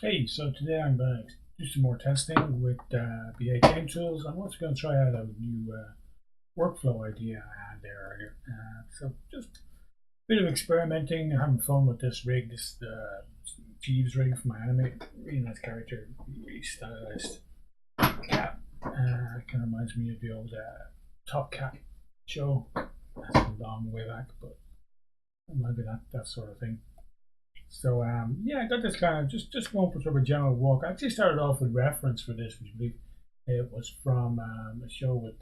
Hey, so today I'm going to do some more testing with BA Game Tools. I'm also going to try out a new workflow idea I had there earlier. So just a bit of experimenting, having fun with this rig, this Jeeves rig from my anime. Really nice character, really stylized cat. Kind of reminds me of the old Top Cat show. That's a long way back, but it might be that sort of thing. So yeah, I got this kind of just going for sort of a general walk. I actually started off with reference for this, which I believe it was from a show with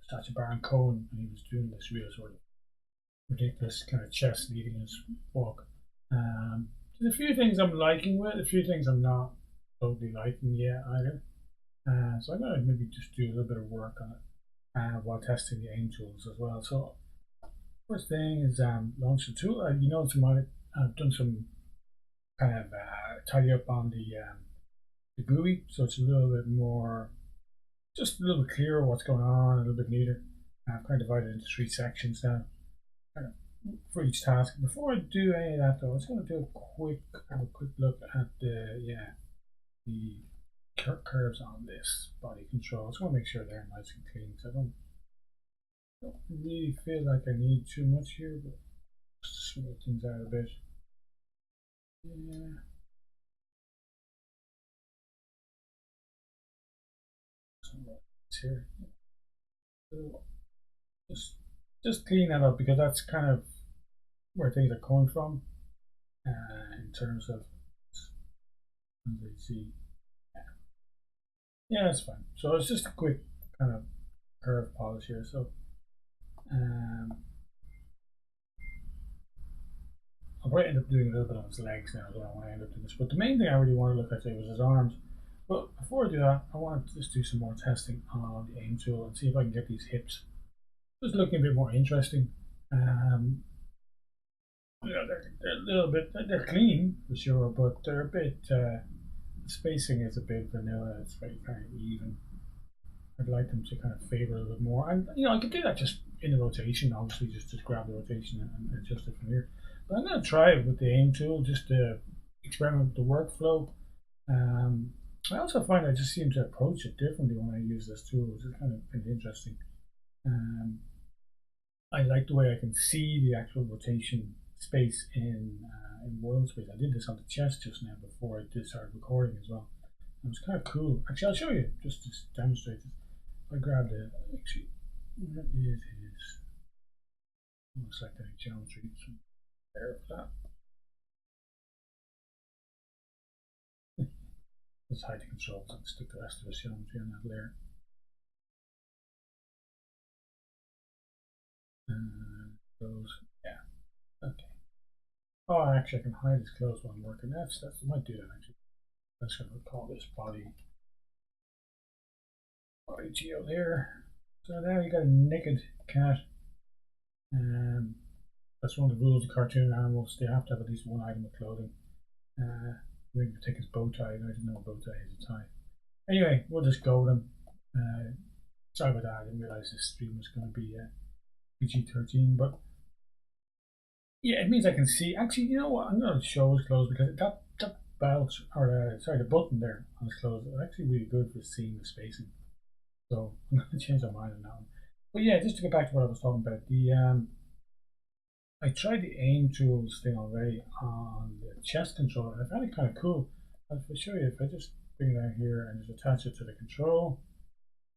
Sacha Baron Cohen, and he was doing this real sort of ridiculous kind of chest leading his walk. There's a few things I'm liking with, a few things I'm not totally liking yet either. So I'm gonna maybe just do a little bit of work on it while testing the aim tools as well. So first thing is launch the tool. You notice I've done some kind of tidy up on the GUI, so it's a little bit more, just a little bit clearer what's going on, a little bit neater. I've kind of divided it into three sections now, kind of for each task. Before I do any of that, though, I was going to do have a quick look at the curves on this body control. I just want to make sure they're nice and clean. So I don't really feel like I need too much here, but just smooth things out a bit. Yeah. Here. So just just clean that up because that's kind of where things are coming from in terms of they see. Yeah, that's fine. So it's just a quick kind of curve polish here. So um, I'll probably end up doing a little bit on his legs now. I don't want to end up doing this, but the main thing I really want to look at today was his arms. But before I do that, I want to just do some more testing on the aim tool and see if I can get these hips just looking a bit more interesting. Um, they're a little bit, they're clean for sure, but they're a bit, the spacing is a bit vanilla. It's very kind of even. I'd like them to kind of favor a little bit more. And, I could do that just in the rotation, obviously, just grab the rotation and adjust it from here. But I'm going to try it with the aim tool just to experiment with the workflow. I also find I just seem to approach it differently when I use this tool, which is kind of interesting. Um, I like the way I can see the actual rotation space in world space. I did this on the chest just now before I did start recording as well. It was kind of cool. Actually, I'll show you just to demonstrate it. I grabbed it. Actually, what is his? Almost like that geometry. So there for that. Let's hide the controls and stick the rest of the geometry on that layer. Those, yeah, okay. Oh, actually, I can hide his clothes while I'm working. I might do that actually. I'm just going to call this body geo there. So now you got a naked cat. That's one of the rules of cartoon animals. They have to have at least one item of clothing. We can take his bow tie. I didn't know a bow tie is a tie. Anyway, we'll just go with him. Sorry about that. I didn't realize this stream was going to be PG-13, but yeah, it means I can see. Actually, you know what? I'm going to show his clothes because that belt or the button there on his clothes is actually really good for seeing the spacing. So I'm going to change my mind on that one. But yeah, just to get back to what I was talking about, I tried the aim tools thing already on the chest controller, and I found it kind of cool. I'll show you if I just bring it down here and just attach it to the control,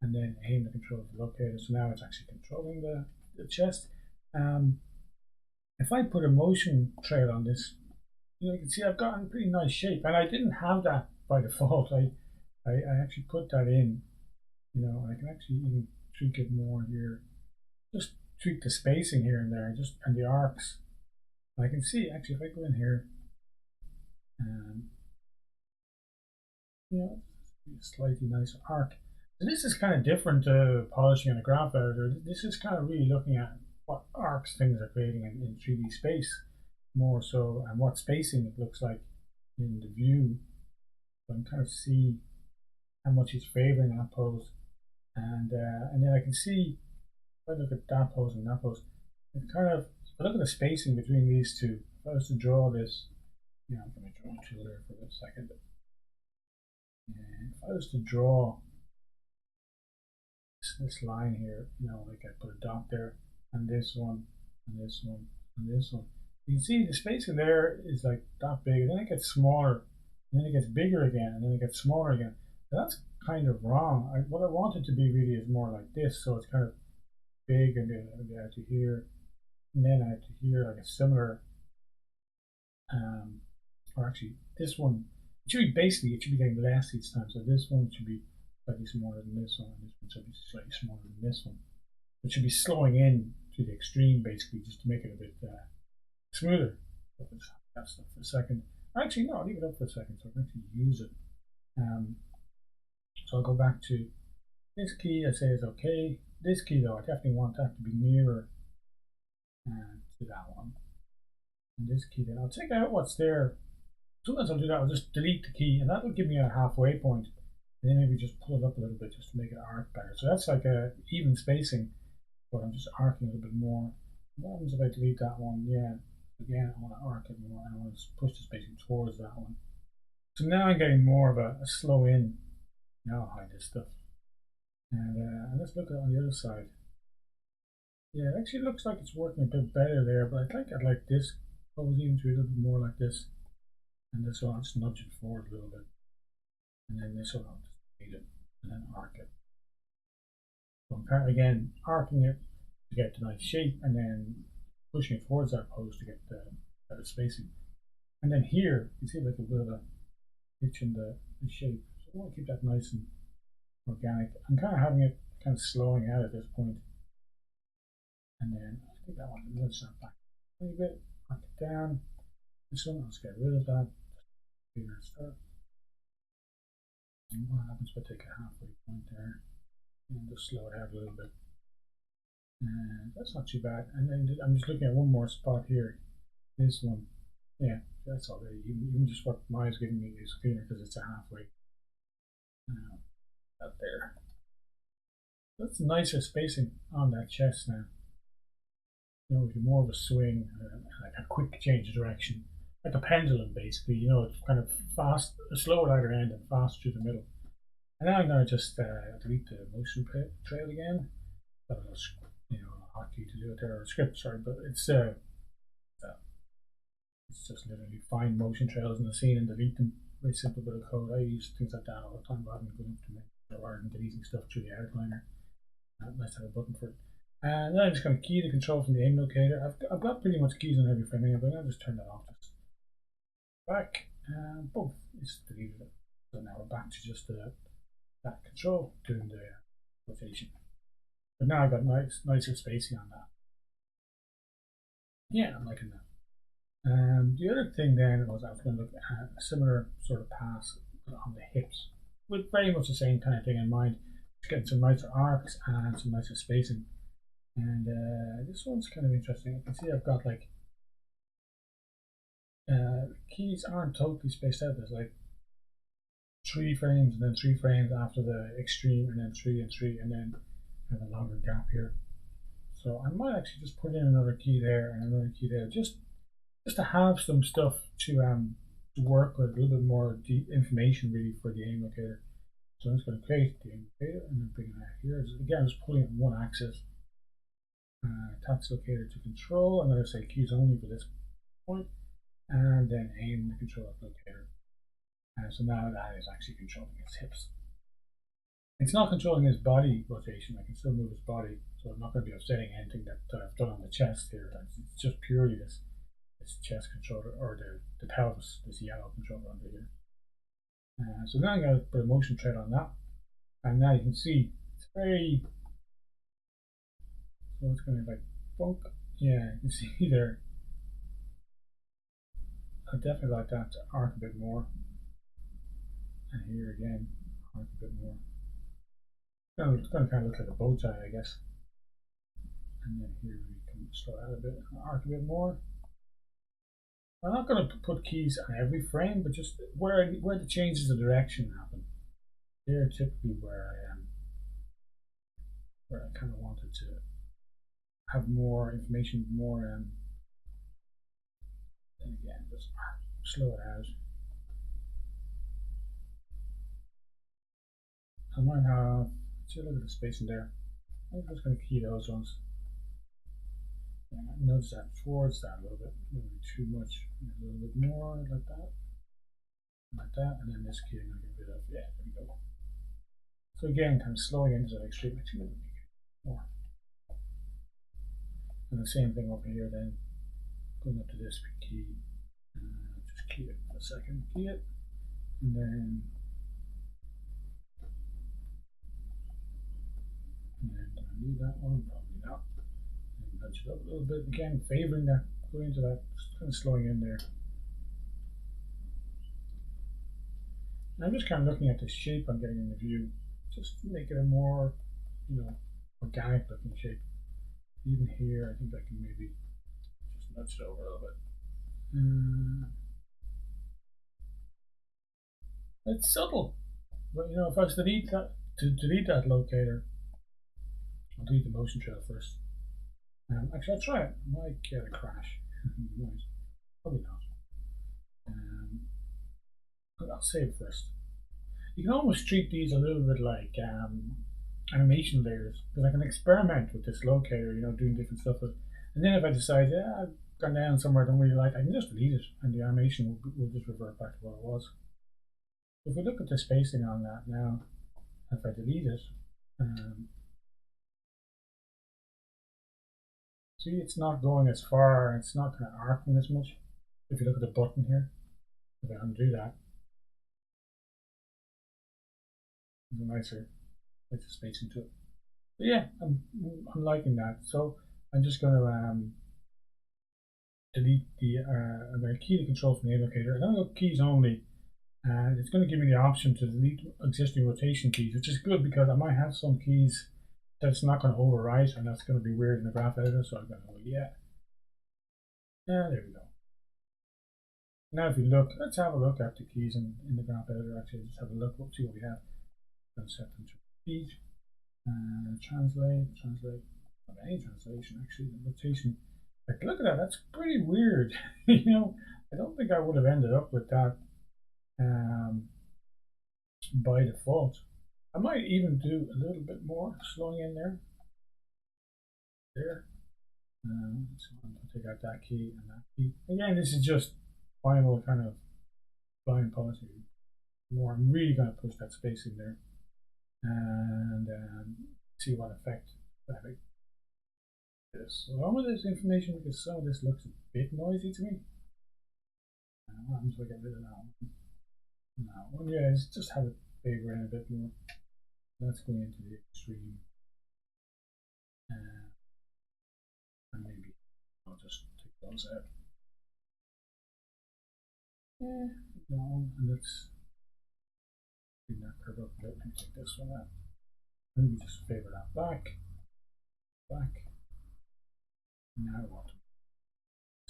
and then aim the control to locate it. So now it's actually controlling the chest. If I put a motion trail on this, you can see I've gotten a pretty nice shape, and I didn't have that by default. I actually put that in, and I can actually even tweak it more here. Just tweak the spacing here and there, and the arcs. I can see actually if I go in here, you know, slightly nicer arc. So this is kind of different to polishing in a graph editor. This is kind of really looking at what arcs things are creating in 3D space more so, and what spacing it looks like in the view. So I can kind of see how much he's favoring that pose, and then I can see if I look at that pose and that pose, it's kind of, if I look at the spacing between these two, if I was to draw this, I'm going to draw a tool here for a second. And if I was to draw this line here, you know, like I put a dot there, and this one, and this one, and this one. You can see the spacing there is like that big, and then it gets smaller, and then it gets bigger again, and then it gets smaller again. So that's kind of wrong. What I want it to be really is more like this, so it's kind of big and then out to here, and then out to here, like a similar, or actually this one, it should be basically, it should be getting less each time. So this one should be slightly smaller than this one, and this one should be slightly smaller than this one. It should be slowing in to the extreme basically just to make it a bit smoother. But let's have that stuff for a second. Actually, no, I'll leave it up for a second so I can actually use it. So I'll go back to this key. I say is okay. This key though, I definitely want that to be nearer to that one. And this key then, I'll take out what's there. Sometimes I'll do that. I'll just delete the key, and that will give me a halfway point. And then maybe just pull it up a little bit just to make it arc better. So that's like a even spacing, but I'm just arcing a little bit more. What happens if I delete that one? Yeah, again, I want to arc it more, and I want to push the spacing towards that one. So now I'm getting more of a slow in. Now I'll hide this stuff. And let's look at it on the other side. Yeah, it actually looks like it's working a bit better there, but I think I'd like this goes even to a little bit more like this. And this one, I'll just nudge it forward a little bit. And then this one, I'll just delete it and then arc it. So I'm kind of, again, arcing it to get the nice shape and then pushing it towards that post to get the better spacing. And then here, you see like a bit of a pitch in the shape. So I want to keep that nice and organic. I'm kind of having it kind of slowing out at this point. And then I think I want to nudge that back a little bit, arc it down. This one, let's get rid of that. Bigger start. And what happens if I take a halfway point there and just slow it out a little bit? And that's not too bad. And then I'm just looking at one more spot here. This one, yeah, that's already even just what mine's giving me is cleaner because it's a halfway. Out there. That's nicer spacing on that chest now. You know, with more of a swing, like a quick change of direction, like a pendulum basically. You know, it's kind of fast, slow at either end and fast through the middle. And now I'm going to just delete the motion trail again. Got a hotkey to do it there, or a script, sorry, but it's just literally find motion trails in the scene and delete them. Very simple bit of code. I use things like that all the time rather than going up to me or deleting stuff through the outliner. Nice to have a button for it. And then I'm just going to key the control from the aim locator. I've got pretty much keys on every frame anyway, but I'll just turn that off. Just back, and boom, it's deleted it. So now we're back to just that control doing the rotation. But now I've got nicer spacing on that. Yeah, I'm liking that. The other thing then was I was going to look at a similar sort of pass on the hips, with very much the same kind of thing in mind. Just getting some nicer arcs and some nicer spacing. And this one's kind of interesting. You can see I've got like keys aren't totally spaced out. There's like 3 frames and then 3 frames after the extreme, and then 3 and 3, and then have a longer gap here. So I might actually just put in another key there and another key there, just to have some stuff to work with, a little bit more deep information really for the aim locator. So I'm just going to create the aim locator and then bring it out here. So again, just pulling it in one axis. Task locator to control. I'm going to say keys only for this point, and then aim the control locator. So now that is actually controlling his hips. It's not controlling his body rotation. I can still move his body, so I'm not going to be upsetting anything that I've done on the chest here. It's just purely this chest controller, or the pelvis, this yellow controller under here. So now I'm going to put a motion thread on that, and now you can see it's very. So it's going to like bunk. Yeah, you can see there. I definitely like that to arc a bit more. And here again, arc a bit more. It's going to kind of look like a bow tie, I guess. And then here we can slow out a bit and arc a bit more. I'm not going to put keys on every frame, but just where the changes of direction happen. They're typically where I kind of wanted to have more information, more and again just slow it out. I might have, see, look at the space in there. I'm just going to key those ones. Notice that towards that a little bit, maybe too much, a little bit more like that, and then this key I'm going to get rid of. Yeah, there we go. So again, kind of slowing into that extreme, actually more. And the same thing over here then, going up to this key, just key it for a second, key it, and then do I need that one? Probably not. And punch it up a little bit again, favoring that, going into that, just kind of slowing in there. And I'm just kind of looking at the shape I'm getting in the view, just to make it a more, organic looking shape. Even here, I think I can maybe just nudge it over a little bit. It's subtle, but if I was to delete that locator, I'll delete the motion trail first. Actually, I'll try it. I might get a crash. Probably not. I'll save first. You can almost treat these a little bit like animation layers, because I can experiment with this locator, doing different stuff with. And then if I decide, I've gone down somewhere I don't really like, I can just delete it, and the animation will just revert back to what it was. If we look at the spacing on that now, if I delete it, see, it's not going as far, and it's not kind of arcing as much. If you look at the button here, if I undo that, there's a nicer spacing to it. But yeah, I'm liking that. So I'm just going to delete I'm going to key the control from the indicator. I'm going to go keys only, and it's going to give me the option to delete existing rotation keys, which is good because I might have some keys that's not going to overwrite, and that's going to be weird in the graph editor. So I'm going to go, yeah, there we go. Now if you look, let's have a look at the keys in the graph editor. Actually, just have a look, see what we have. I'm going to set them to repeat, translate, any translation actually, the rotation. Like, look at that, that's pretty weird. I don't think I would have ended up with that by default. I might even do a little bit more slowing in there. So I'm going to take out that key and that key. Again, this is just final kind of blind policy. I'm really going to push that space in there and see what effect that is. Some of this information, because some of this looks a bit noisy to me. What happens if I get rid of that one? No, yeah, just have it favor in a bit more. That's going into the extreme. And maybe I'll just take those out. No, and let's bring that curve up a bit and take this one out. Maybe just favor that back. Now I want to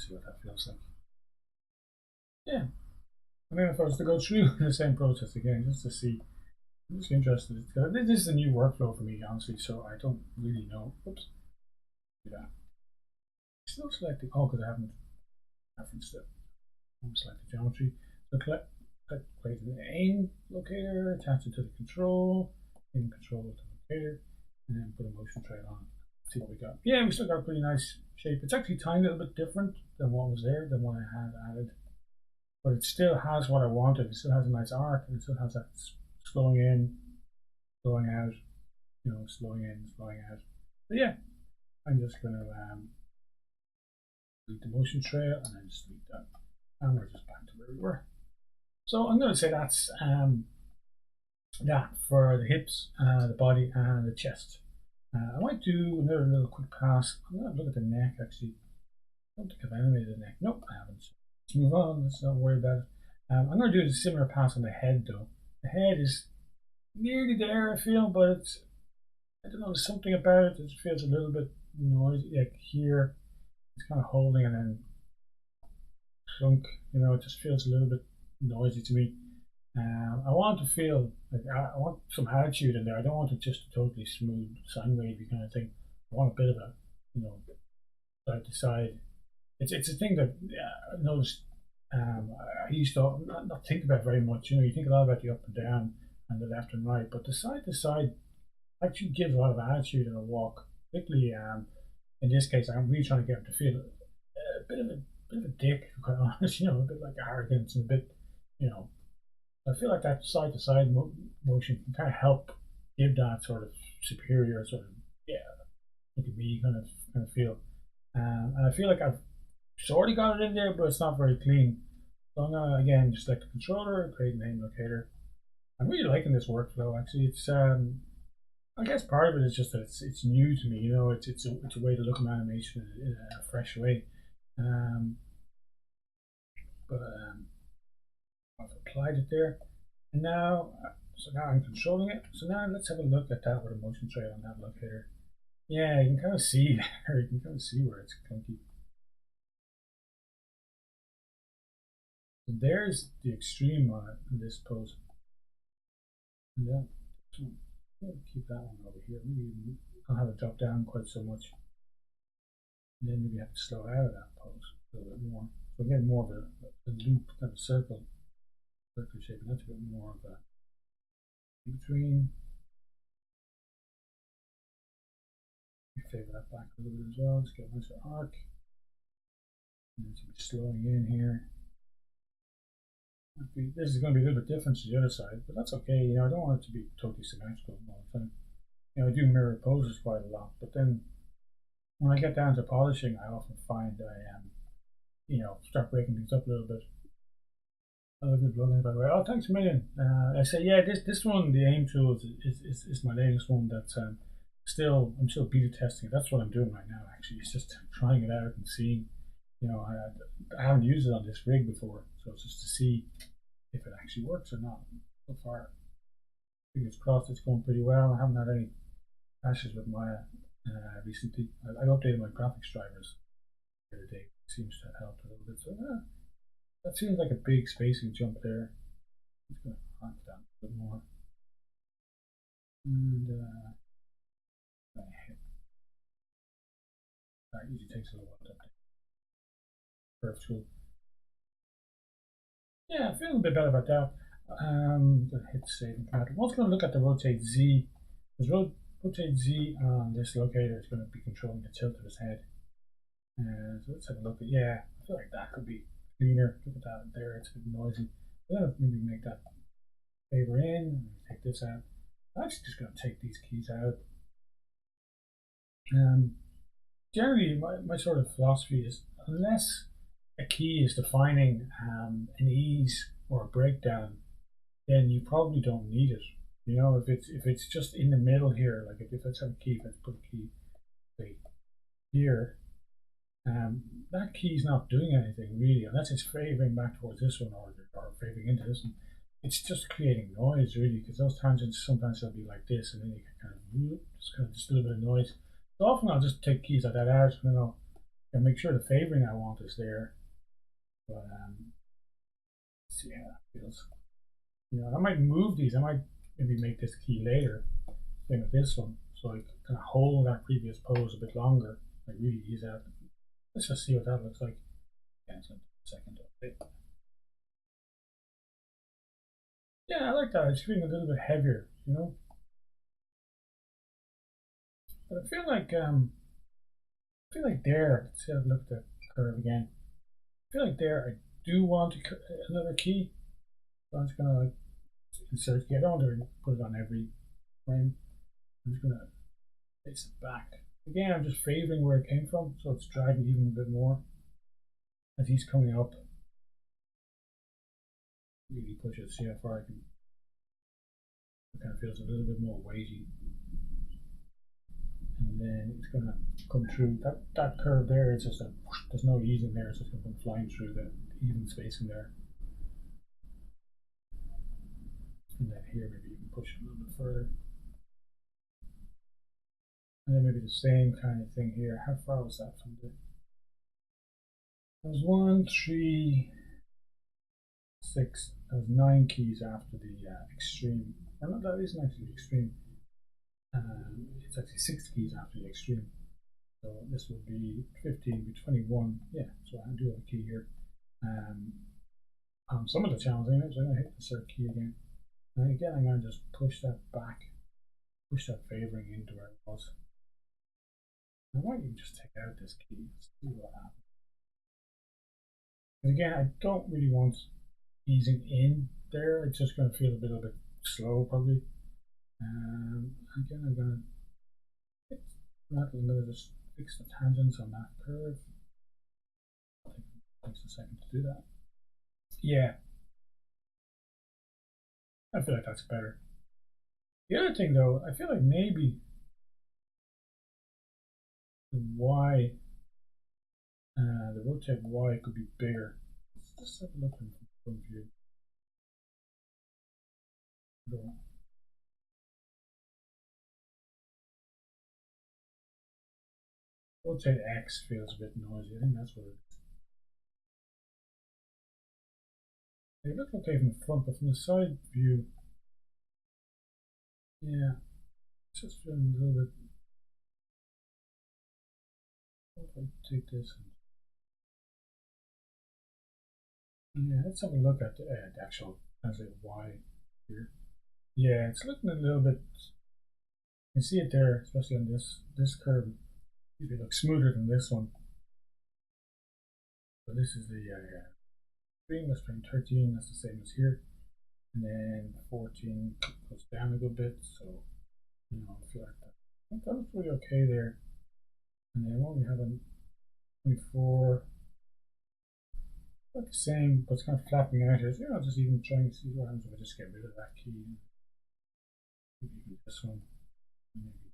see what that feels like. Yeah. And then if I was to go through the same process again, just to see, I'm just interested. This is a new workflow for me, honestly, so I don't really know. Oops. Do that. Still selecting, because I haven't referenced it. I'm selecting geometry. So click the aim locator, attach it to the control, aim control to the locator, and then put a motion trail on. See what we got. Yeah, we still got a pretty nice shape. It's actually tiny, a little bit different than what was there, than what I had added. But it still has what I wanted. It still has a nice arc, and it still has that slowing in, slowing out, slowing in, slowing out. But yeah, I'm just going to delete the motion trail and then just delete that. And we're just back to where we were. So I'm going to say that's that for the hips, the body, and the chest. I might do another little quick pass. I'm going to look at the neck actually. I don't think I've animated the neck. Nope, I haven't. Let's move on. Let's not worry about it. I'm going to do a similar pass on the head though. The head is nearly there, I feel, but it's, I don't know, there's something about it that feels a little bit noisy. Like here, it's kind of holding and then clunk. It just feels a little bit noisy to me. I want to feel like I want some attitude in there. I don't want it just a totally smooth sine wavy kind of thing. I want a bit of a, side to side. It's a thing that I noticed. I used to not think about very much. You think a lot about the up and down. and the left and right, but the side to side actually gives a lot of attitude in a walk. Particularly in this case, I'm really trying to get him to feel a bit of a dick, to be quite honest. A bit like arrogance and a bit, you know. I feel like that side to side motion can kind of help give that sort of superior sort of yeah, look at me kind of feel. And I feel like I've sort of got it in there, but it's not very clean. So I'm gonna again just select the controller, create name locator. I'm really liking this workflow. Actually, it's I guess part of it is just that it's new to me. It's a way to look at animation in a fresh way. Um, but I've applied it there, and now I'm controlling it. So now let's have a look at that with a motion trail on that locator. Yeah, you can kind of see there. You can kind of see where it's clunky. So there's the extreme on it in this pose. Yeah, keep that one over here. Maybe I'll have it drop down quite so much. And then maybe have to slow out of that pose a little bit more. So again, more of a loop, kind of circular shape, and that's a bit more of a between. Favor that back a little bit as well. Just get a nice arc. And it's slowing in here. This is going to be a little bit different to the other side, but that's okay. I don't want it to be totally symmetrical all the time. I do mirror poses quite a lot, but then when I get down to polishing, I often find start breaking things up a little bit. Another good plugin, by the way. Oh, thanks a million. I say, yeah, this one, the AIM tool, is my latest one that's I'm still beta testing. That's what I'm doing right now. Actually, it's just trying it out and seeing. I haven't used it on this rig before, so it's just to see if it actually works or not. So far, fingers crossed, it's going pretty well. I haven't had any crashes with Maya recently. I updated my graphics drivers the other day. It seems to have helped a little bit. So that seems like a big spacing jump there. I'm just going to crank down a bit more. And that usually takes a little while to update. Curve tool. Yeah, I'm feeling a bit better about that. I'm going to hit save and command. I'm also going to look at the rotate Z. Because rotate Z on this locator is going to be controlling the tilt of his head. So let's have a look at, I feel like that could be cleaner. Look at that there, it's a bit noisy. I'm going to maybe make that favor in, and take this out. I'm actually just going to take these keys out. Generally, my sort of philosophy is, unless a key is defining an ease or a breakdown, then you probably don't need it. If it's just in the middle here, like if let's have a key, let's put a key say here, that key's not doing anything really, unless it's favoring back towards this one or favoring into this one. It's just creating noise really, because those tangents sometimes they'll be like this, and then you can kind of just a little bit of noise. So often I'll just take keys like that out, and then I'll make sure the favoring I want is there. But let's see how that feels. I might move these. I might maybe make this key later. Same with this one, so I kind of hold that previous pose a bit longer. Like really ease out. Let's just see what that looks like. Yeah, it's a second update. Yeah, I like that. It's feeling a little bit heavier, But I feel like there. Let's see how I look at the curve again. I feel like there. I do want another key. So I'm just gonna like insert key. I don't want to put it on every frame. I'm just gonna face it back. Again, I'm just favoring where it came from, so it's dragging even a bit more as he's coming up. Really push it, see how far I can. It kind of feels a little bit more weighty. And then it's going to come through. That curve there is just there's no ease in there, it's just going to come flying through the even space in there. And then here, maybe you can push it a little bit further. And then maybe the same kind of thing here. How far was that from the? There's 1, 3, 6. There's 9 keys after the extreme. Or not, that isn't actually the extreme. It's actually 6 keys after the extreme. So this would be 15, be 21. Yeah, so I do have a key here. On some of the channels, anyway, so I'm going to hit insert key again. And again, I'm going to just push that back, push that favoring into where it was. I might even just take out this key and see what happens. And again, I don't really want easing in there. It's just going to feel a little bit slow, probably. Again, I'm going to just fix the tangents on that curve. I think it takes a second to do that. Yeah, I feel like that's better. The other thing, though, I feel like maybe the Y, the rotate Y could be bigger. Let's just have a look from the front view. Rotate X feels a bit noisy. I think that's what it is. They look okay from the front, but from the side view, yeah, it's just feeling a little bit. If I take this, yeah, let's have a look at the actual translate Y here. Yeah, it's looking a little bit. You can see it there, especially on this curve. It looks smoother than this one. So this is the stream. That's string 13. That's the same as here. And then 14 goes down a little bit. So I feel like that. I think that was pretty okay there. And then what we have on 24, about the same, but it's kind of flattening out here. So I'll just even try and see what happens if I just get rid of that key. Maybe this one. Maybe.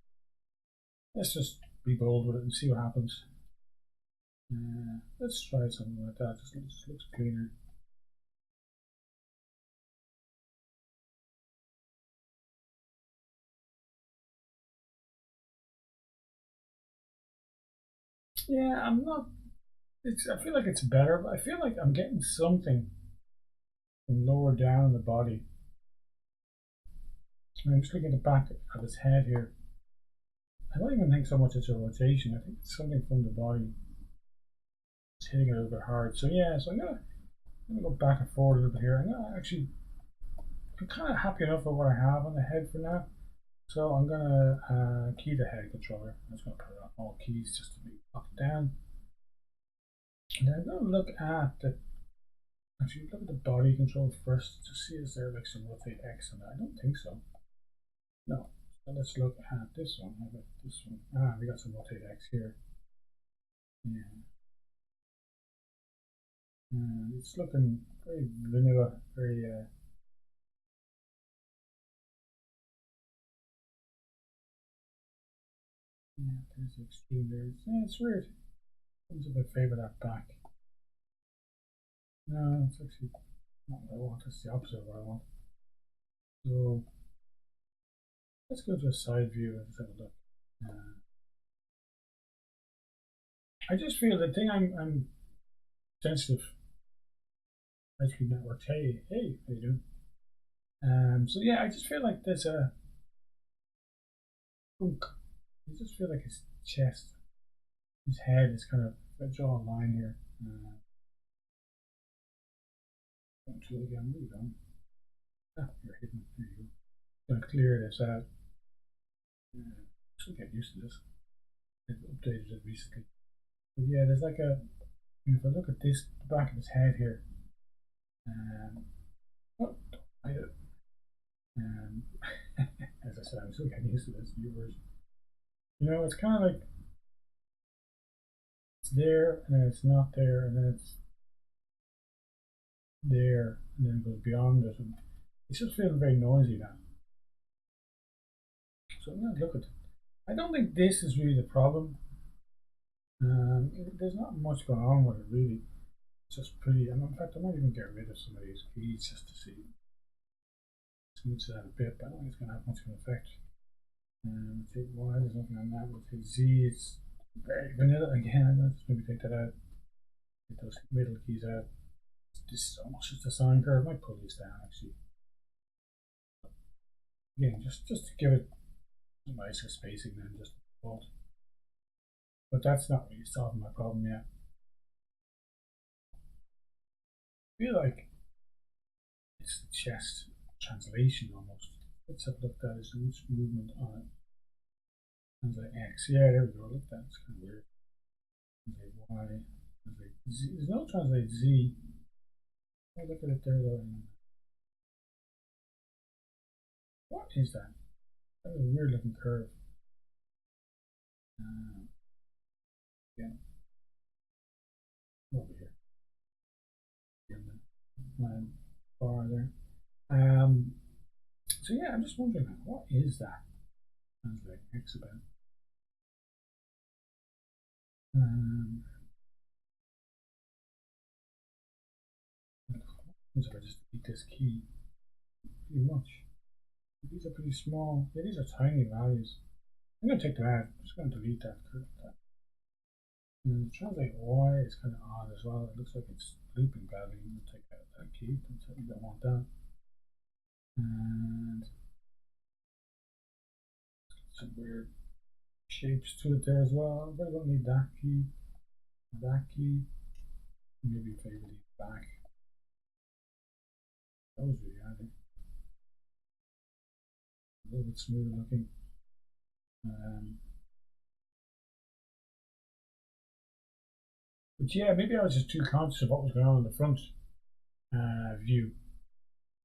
Let's just be bold with it and see what happens. Let's try something like that. Just looks cleaner. Yeah, I'm not. I feel like it's better, but I feel like I'm getting something from lower down in the body. I'm just looking at the back of his head here. I don't even think so much it's a rotation. I think it's something from the body. It's hitting it a little bit hard. So yeah, so I'm gonna go back and forward a little bit here. I'm kind of happy enough with what I have on the head for now. So I'm gonna key the head controller. I'm just gonna put it on all keys just to be locked down. And then I'm gonna look at the body control first to see is there like some rotate X on that. I don't think so. No. So let's look at this one. How about this one? We got some rotate X here. Yeah. It's looking very vanilla, very yeah, there's the extreme there. It's weird. Comes if I favor that back. No, it's actually not what I want. It's the opposite of what I want. So let's go to a side view and just have a look. I just feel the thing I'm sensitive. Ice Cream Network. Hey, how you doing? So yeah, I just feel like there's a hunk. I just feel like his chest, his head is kind of. If I draw a line here. Actually, again, where are you going? You're hidden. There you go. Gonna clear this out. Still get used to this. I've updated it recently. But yeah, there's like a. If I look at this, the back of his head here. Oh, I did it. As I said, I'm still getting used to this new version. It's kind of like it's there and then it's not there and then it's there and then it goes beyond it. And it's just feeling very noisy now. So I'm going to look at it. I don't think this is really the problem. There's not much going on with it really. It's just pretty. And in fact, I might even get rid of some of these keys just to see. Smooth it out a bit, but I don't think it's going to have much of an effect. Take Y, there's nothing on that. We'll take Z, it's very vanilla again. Let's maybe take that out. Get those middle keys out. This is almost just a sine curve. I might pull these down actually. Again, just to give it nicer spacing than just default. But that's not really solving my problem yet. I feel like it's the chest translation almost. Let's have a look at that. Is which movement on it? Translate X. Yeah, there we go. Look at that. It's kind of weird. Translate Y. Translate Z. There's no translate Z. Oh, look at it there though. What is that? That is a weird looking curve. Again, over here. My bar there. So yeah, I'm just wondering, what is that? Translate X about. If I just delete this key, pretty much. These are pretty small. Yeah, these are tiny values. I'm going to take that out. I'm just going to delete that. And translate Y is kind of odd as well. It looks like it's looping badly. I'm going to take out that key. We don't want that. And some weird shapes to it there as well. But I don't need that key. That key. Maybe if I delete back. That was really handy. A little bit smoother looking. But yeah, maybe I was just too conscious of what was going on in the front view.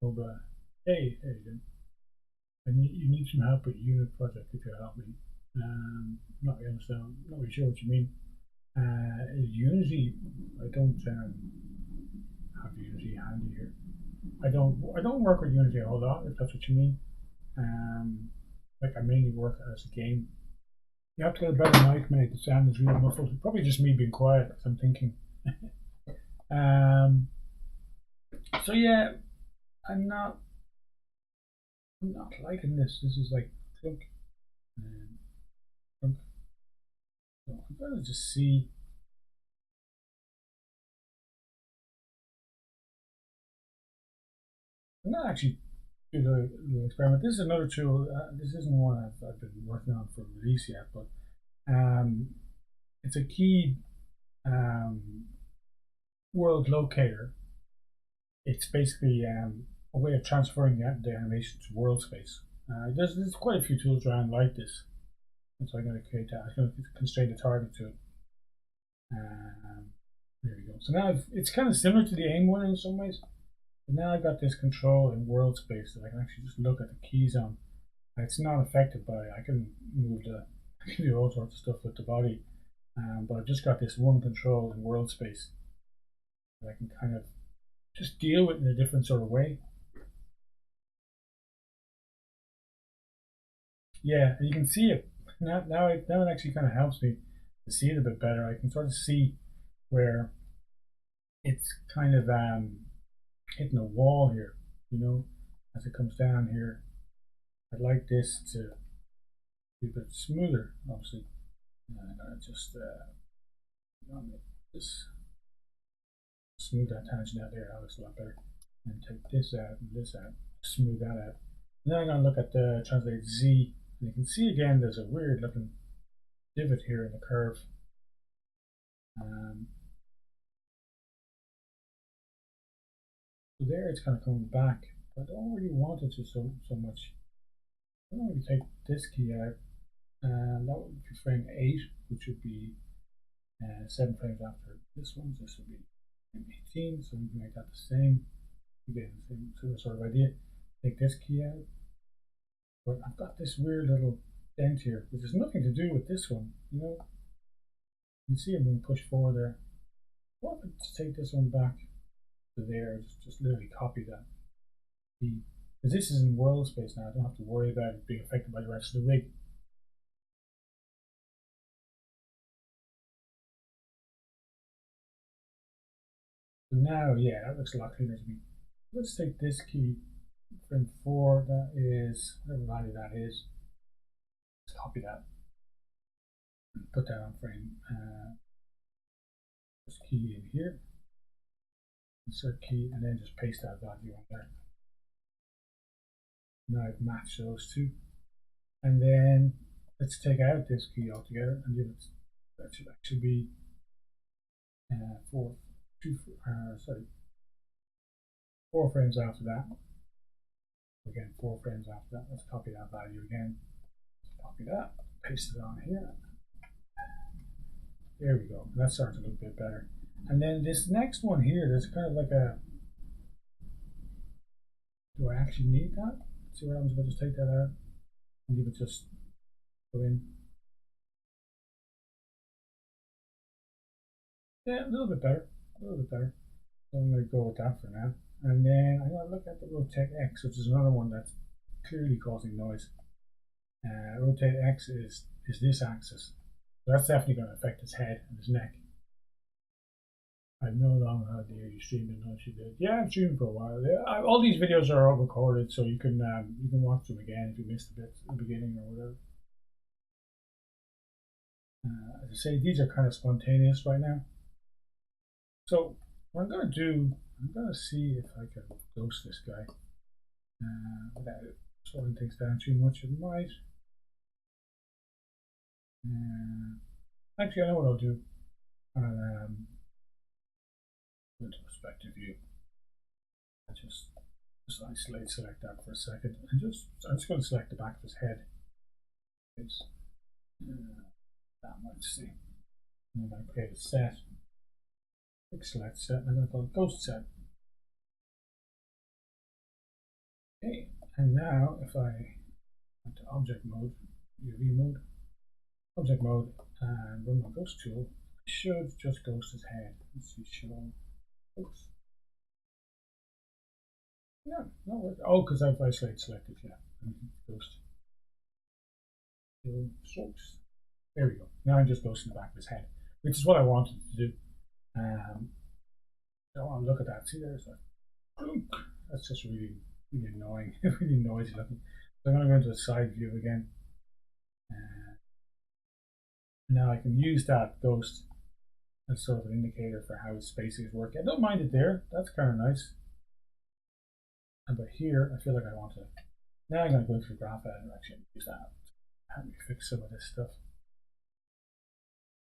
Of, hey, there you go. And you need some help with unit project if you'll help me. Not really understand. Not really sure what you mean. Unity, I don't have Unity handy here. I don't work with Unity a whole lot, if that's what you mean. Like I mainly work as a game. You have to get a better mic, mate. The sound is real muffled. Probably just me being quiet, because I'm thinking. So yeah, I'm not liking this. This is like clunk and clunk. So I'm gonna just see. I'm gonna actually do the experiment. This is another tool. This isn't one I've been working on for release yet, but it's a key world locator. It's basically a way of transferring the animation to world space. There's quite a few tools around like this. And so I'm going to create that. I'm going to constrain the target to it. There we go. So now it's kind of similar to the aim one in some ways. But now I've got this control in world space that I can actually just look at the keys on. It's not affected by it. I can move I can do all sorts of stuff with the body. But I've just got this one control in world space that I can kind of just deal with in a different sort of way. Yeah, you can see it now. It actually kind of helps me to see it a bit better. I can sort of see where it's kind of hitting a wall here, as it comes down here. I'd like this to be a bit smoother, obviously. I'm gonna just this smooth that tangent out there. That looks a lot better. And take this out and this out, smooth that out. And then I'm gonna look at the translate Z, and you can see again there's a weird looking divot here in the curve. So there it's kind of coming back, but I don't really want it to so much. I'm going to take this key out, and that would be frame 8, which would be 7 frames after this one. So this would be frame 18, so we can make that the same. Again, same sort of idea. Take this key out, but I've got this weird little dent here, which has nothing to do with this one. You can see I'm being pushed forward there. What if I just take this one back to there? Just literally copy that key. Because this is in world space now, I don't have to worry about it being affected by the rest of the rig. So now, yeah, that looks a lot cleaner to me. Let's take this key, frame 4, that is, whatever value that is. Let's copy that. And put that on frame. This key in here. Insert key, and then just paste that value on there. Now I've matched those two. And then let's take out this key altogether and give it, that should actually be 4 frames after that. Again, 4 frames after that. Let's copy that value again. Copy that, paste it on here. There we go. That starts a little bit better. And then this next one here, there's kind of like a. Do I actually need that? Let's see what happens if I just take that out and leave it just go in. Yeah, a little bit better. A little bit better. So I'm going to go with that for now. And then I'm going to look at the rotate X, which is another one that's clearly causing noise. Rotate X is this axis. So that's definitely going to affect his head and his neck. I've no longer had the you streaming. No, she did. Yeah, I'm streaming for a while. Yeah, all these videos are all recorded, so you can watch them again if you missed a bit at the beginning or whatever. As I say, these are kind of spontaneous right now. So what I'm going to do, I'm going to see if I can ghost this guy without slowing things down too much. It might. Actually, I know what I'll do. I'll go into perspective view. I just isolate, select that for a second, and I'm just going to select the back of his head. It's that much. See, and I'm going to create a set. Click select set, and I'm going to call it ghost set. Okay, and now if I go to object mode, UV mode, object mode, and run my ghost tool, I should just ghost his head. Let's see, show ghost. No, not working. Oh, because I've isolate selected, yeah. Ghost. Strokes. There we go. Now I'm just ghosting the back of his head, which is what I wanted to do. I don't want to look at that. See, there's that. That's just really, really annoying. Really noisy looking. So I'm going to go into the side view again. Now I can use that ghost as sort of an indicator for how his spacing is working. I don't mind it there. That's kind of nice. But here, I feel like I want to. Now I'm going to go into the graph editor actually and use that. Help me fix some of this stuff.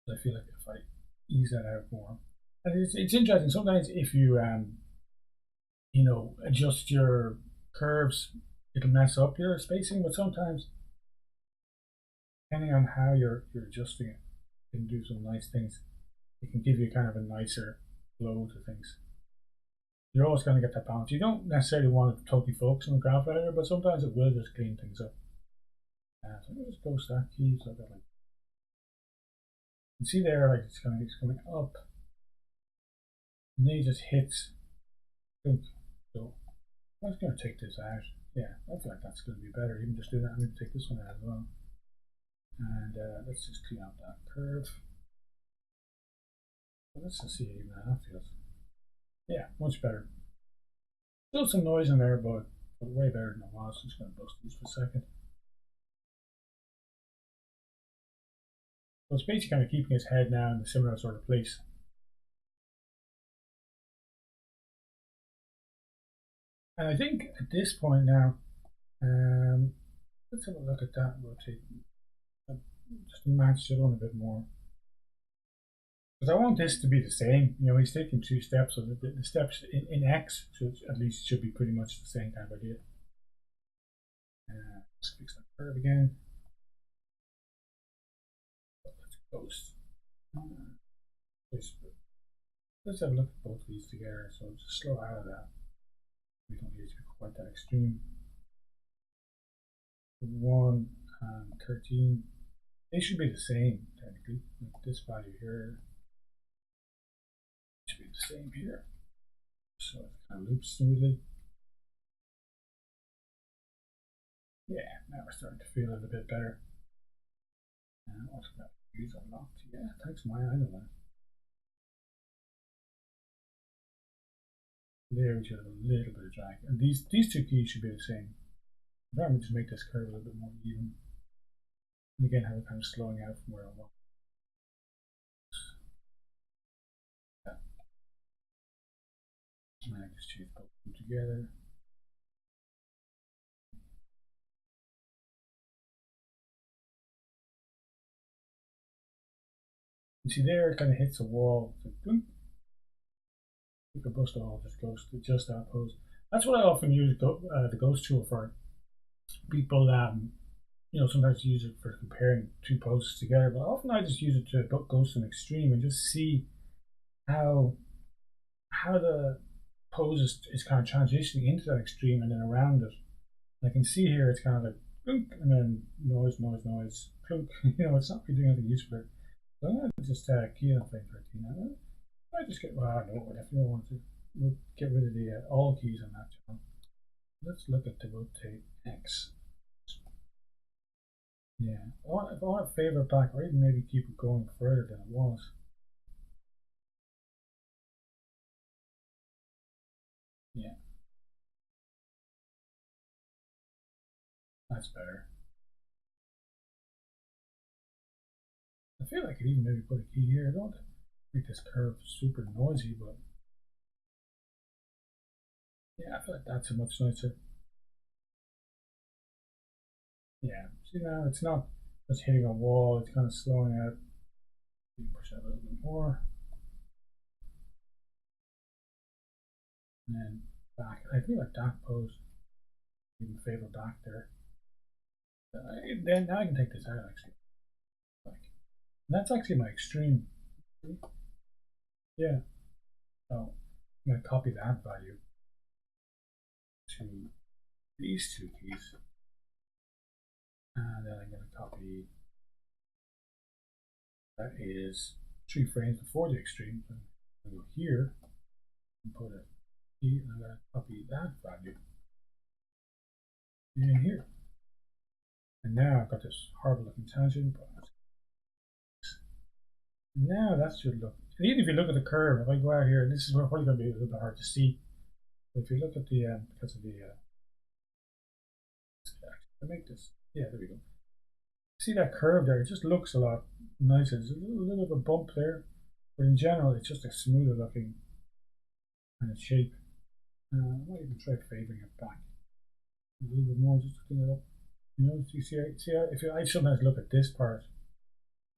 I feel like if I ease that out more, and it's interesting. Sometimes if you adjust your curves, it'll mess up your spacing. But sometimes, depending on how you're adjusting it, it can do some nice things. It can give you kind of a nicer flow to things. You're always going to get that balance. You don't necessarily want to totally focus on the graph editor, but sometimes it will just clean things up. So let me just ghost that key. So I got like, you can see there, like it's coming up, and then it just hits. So I'm just going to take this out. Yeah, I feel like that's going to be better. Even just do that. I'm going to take this one out as well. And let's just clean up that curve. Well, let's just see even how that feels. Yeah, much better. Still some noise in there, but way better than it was. I'm just going to ghost these for a second. So it's basically kind of keeping his head now in a similar sort of place. And I think at this point now, let's have a look at that rotate. Just to match it on a bit more. Because I want this to be the same. He's taking 2 steps, so the steps in X at least should be pretty much the same kind of idea. Let's fix that curve again. Let's ghost. Let's have a look at both of these together. So just slow out of that. We don't need to be quite that extreme. 1 and 13. They should be the same technically. Like this value here should be the same here. So it kind of loops smoothly. Yeah, now we're starting to feel it a bit better. And also got views unlocked. Yeah, thanks Maya, I know that. There we should have a little bit of drag. And these 2 keys should be the same. I'm going to just make this curve a little bit more even. And again, have it kind of slowing out from where I want. Yeah. And I just change both of them together. You see there, it kind of hits a wall. It's like, boom. You can bust it all, just goes to just that pose. That's what I often use the ghost tool for. People, sometimes use it for comparing two poses together, but often I just use it to ghost an extreme and just see how the pose is kind of transitioning into that extreme and then around it. And I can see here it's kind of like clunk and then noise, noise, noise, clunk. It's not really doing anything useful. So I'm going to just key on frame 13 now. I just get, well, no, I definitely don't want to. We'll get rid of the all keys on that channel. Let's look at the rotate X. Yeah, if I want to favor it back, or even maybe keep it going further than it was. Yeah, that's better. I feel like I could even maybe put a key here. I don't make this curve super noisy, but yeah, I feel like that's a much nicer. Yeah, see now it's not just hitting a wall, it's kind of slowing out. Push that a little bit more. And then back. I feel like that pose even favor back there. Then now I can take this out actually. Like, that's actually my extreme. Yeah. So I'm going to copy that value to these two keys. And then I'm going to copy, that is 3 frames before the extreme. So I'm going to go here and put a key, and I'm going to copy that value in here. And now I've got this horrible looking tangent. Now that should look, and even if you look at the curve, if I go out here, this is probably going to be a little bit hard to see. But if you look at the, because of the, I make this, yeah, there we go. See that curve there? It just looks a lot nicer. There's a little bit of a bump there, but in general, it's just a smoother looking kind of shape. I might even try favoring it back a little bit more just to clean it up. You see, I sometimes look at this part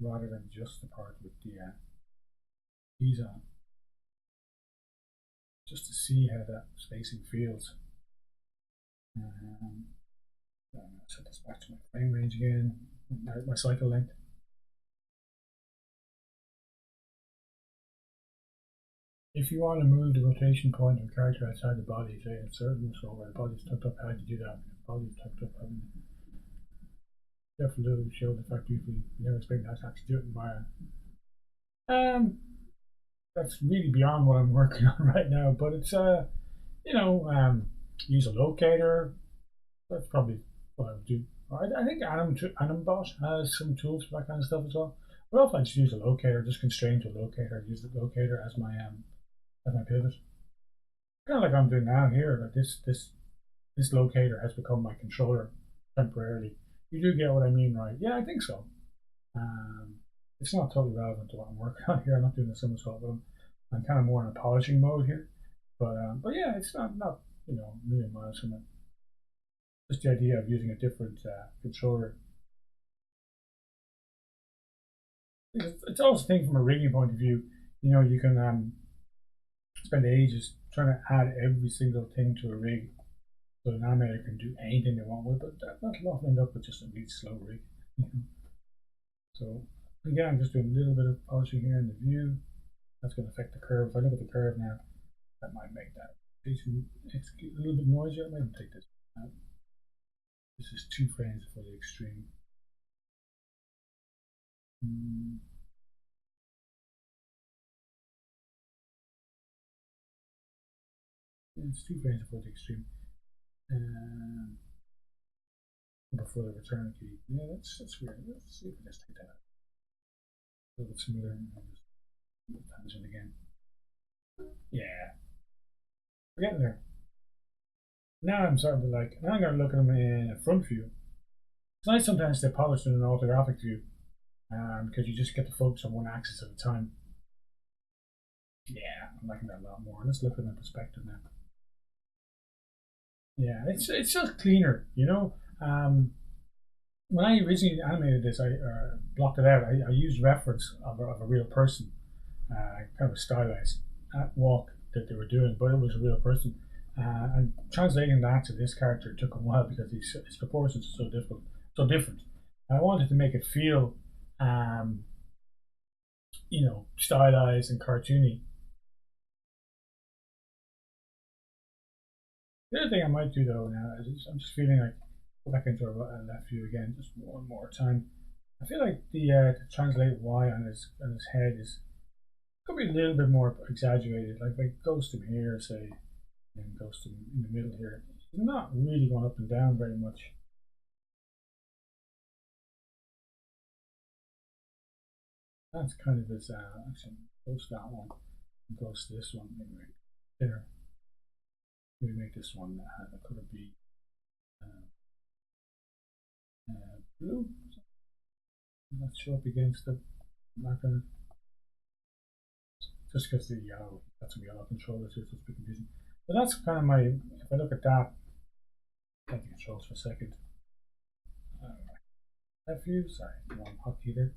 rather than just the part with the keys on, just to see how that spacing feels. I'm going to set this back to my frame range again, my cycle length. If you want to move the rotation point of a character outside the body, say a certain so where the body's tucked up, how do you do that? If the body's tucked up, definitely show the fact you never expect that to actually do it in Maya. That's really beyond what I'm working on right now, but it's use a locator. That's probably what I would do. I think Animbot has some tools for that kind of stuff as well. But often I just use a locator, just constrain to a locator. Use the locator as my pivot. Kind of like I'm doing now here. Like this locator has become my controller temporarily. You do get what I mean, right? Yeah, I think so. It's not totally relevant to what I'm working on here. I'm not doing a somersault, but I'm kind of more in a polishing mode here. But yeah, it's not a million miles from it. Just the idea of using a different controller. It's always a thing from a rigging point of view. You can spend ages trying to add every single thing to a rig so an animator can do anything they want with it, but that'll often end up with just a really slow rig. So again, I'm just doing a little bit of polishing here in the view. That's going to affect the curve. If I look at the curve now, that might make that execute a little bit noisier. I might take this out. This is 2 frames for the extreme. It's 2 frames for the extreme. Before the return key. Yeah, that's weird. Let's see if we just take that out. A little bit smoother and I'll just tangent again. Yeah. We're getting there. Now I'm starting to now I'm going to look at them in a front view. It's nice sometimes to polish in an orthographic view because you just get to focus on one axis at a time. Yeah, I'm liking that a lot more. Let's look at it in perspective now. Yeah, it's just cleaner, when I originally animated this, I blocked it out. I used reference of a real person, kind of a stylized walk that they were doing, but it was a real person. And translating that to this character took a while because his proportions are so difficult, so different. I wanted to make it feel, um, stylized and cartoony. The other thing I might do though now is I'm just feeling like go back into a left view again just one more time. I feel like the to translate Y on his head is could be a little bit more exaggerated. Like if I goes to here, say, and goes to in the middle here, he's not really going up and down very much. That's kind of his actually goes to that one, goes to this one anyway. There, maybe make this one could it be blue? Let's show up against the background. Just because the yellow, that's some yellow controllers here, so it's a bit confusing. But that's kind of my, if I look at that, get the controls for a second. That view, sorry, one hotkey there.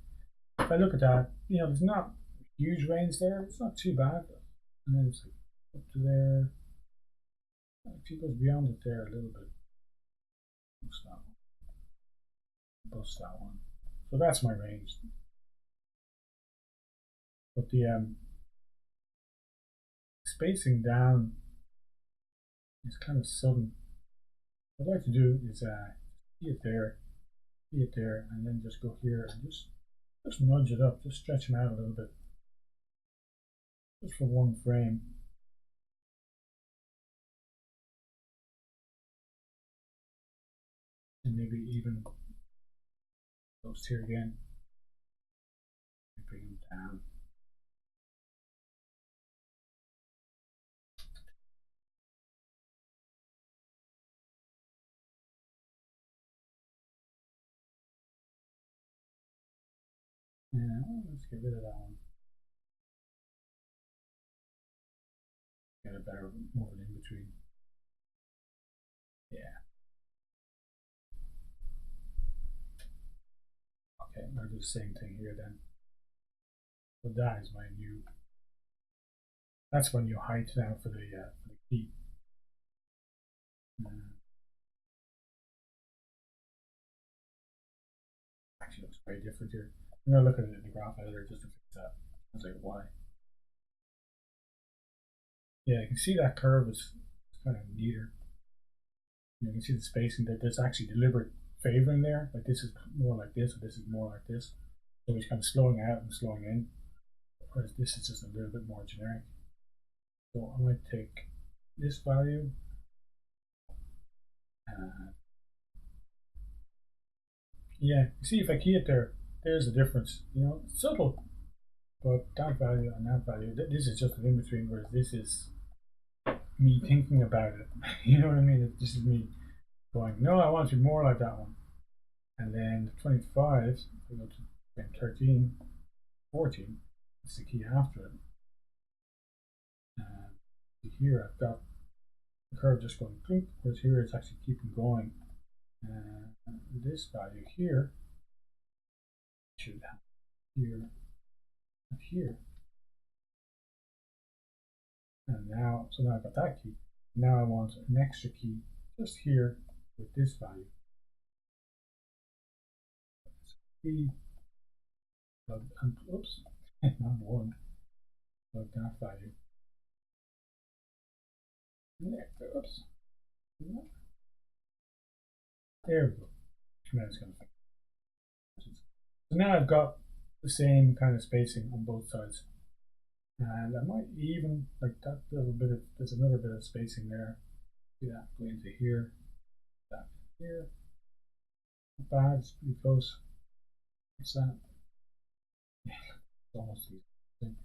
If I look at that, there's not huge range there. It's not too bad. And then it's like up to there. Actually goes beyond it there a little bit. Boost that one. Boost that one. So that's my range. But the spacing down is kind of sudden. What I'd like to do is see it there, and then just go here and just nudge it up, just stretch them out a little bit, just for one frame. And maybe even those here again. Bring them down. And let's get rid of that one. Get a better moving in between. Yeah. Okay, I'll do the same thing here then. So that is my new. That's my new height now for the key. Actually, looks very different here. I'm gonna look at it in the graph editor just to fix that. I was like, why? Yeah, you can see that curve is kind of neater. You can see the spacing that there's actually deliberate favoring there. Like this is more like this, or this is more like this. So he's kind of slowing out and slowing in. Whereas this is just a little bit more generic. So I might take this value. Yeah, you see if I key it there, there's a difference. It's subtle, but that value and that value, this is just an in between, whereas this is me thinking about it. You know what I mean? This is me going, no, I want to be more like that one. And then 25, we go to 13, 14, that's the key after it. Here I've got the curve just going clink, whereas here it's actually keeping going. This value here should have here and here. And now, so now I've got that key. Now I want an extra key just here with this value. Key, and oops, not one, plug that value. There, oops. There we go. And then it's going to fix. So now I've got the same kind of spacing on both sides. And I might even, like that little bit of, there's another bit of spacing there. See that, go into here, that here. Not bad, it's pretty close. What's that? Yeah, it's almost the same.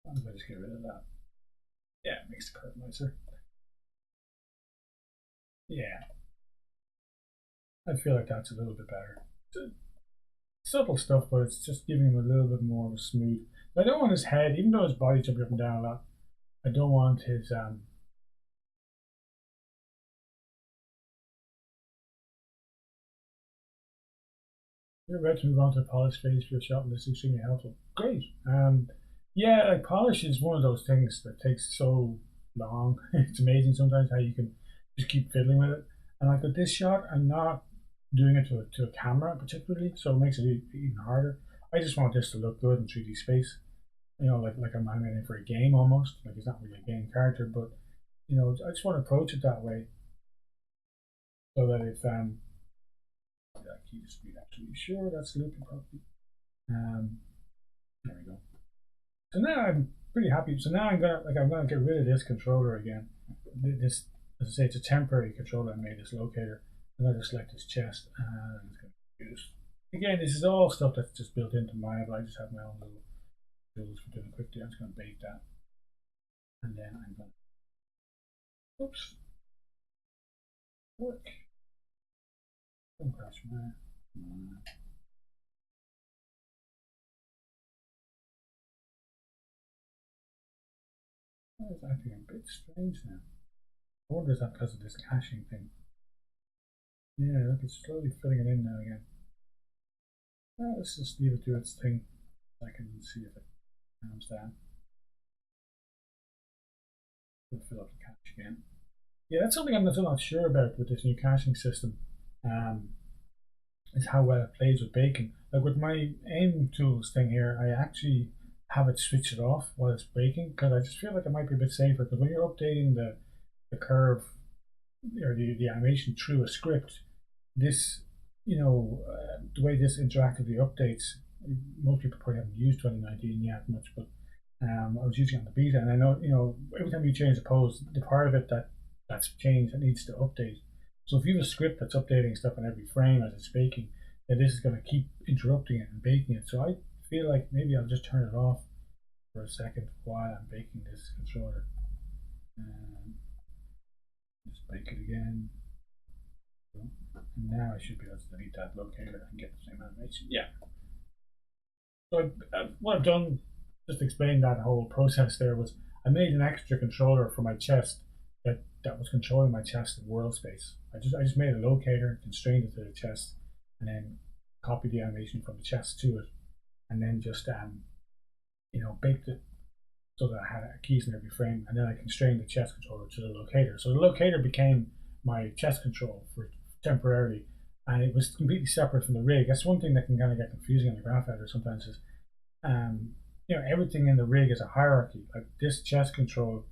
I'm going to just get rid of that. Yeah, it makes the curve nicer. Yeah. I feel like that's a little bit better. Subtle stuff, but it's just giving him a little bit more of a smooth. I don't want his head, even though his body jumping up and down a lot, I don't want his you're about to move on to the polish phase for your shot, and this is extremely helpful. Great. Yeah, like polish is one of those things that takes so long. It's amazing sometimes how you can just keep fiddling with it. And like with this shot, I'm not doing it to a camera particularly, so it makes it even harder. I just want this to look good in 3D space. Like I'm animating for a game almost. Like it's not really a game character, but I just want to approach it that way so that if that key to speed actually sure that's looping properly. Um, there we go. So now I'm pretty happy. So now I'm gonna get rid of this controller again. This, as I say, it's a temporary controller. I made this locator. I'm gonna select this chest and it's gonna use. Again, this is all stuff that's just built into mine, but I just have my own little tools for doing quickly. I'm just gonna bake that, and then I'm gonna oops work. Don't crash my. It's acting a bit strange now. I wonder if that's because of this caching thing. Yeah, look, it's slowly filling it in now again. Let's just leave it do its thing. I can see if it calms down. We'll fill up the cache again. Yeah, that's something I'm still not sure about with this new caching system. Is how well it plays with baking. Like with my aim tools thing here, I actually have it switch it off while it's baking because I just feel like it might be a bit safer. Because when you're updating the curve or the animation through a script, this the way this interactively updates. Most people probably haven't used 2019 yet much, but I was using it on the beta, and I know every time you change the pose, the part of it that's changed that needs to update. So if you have a script that's updating stuff in every frame as it's baking, then this is going to keep interrupting it and baking it. So I feel like maybe I'll just turn it off for a second while I'm baking this controller. Just bake it again. And now I should be able to delete that locator and get the same animation. Yeah. So what I've done, just to explain that whole process there, was I made an extra controller for my chest that was controlling my chest in world space. I just made a locator, constrained it to the chest, and then copied the animation from the chest to it, and then just baked it so that I had keys in every frame, and then I constrained the chest controller to the locator. So the locator became my chest control for temporarily, and it was completely separate from the rig. That's one thing that can kind of get confusing on the graph editor sometimes is, everything in the rig is a hierarchy. Like this chest control,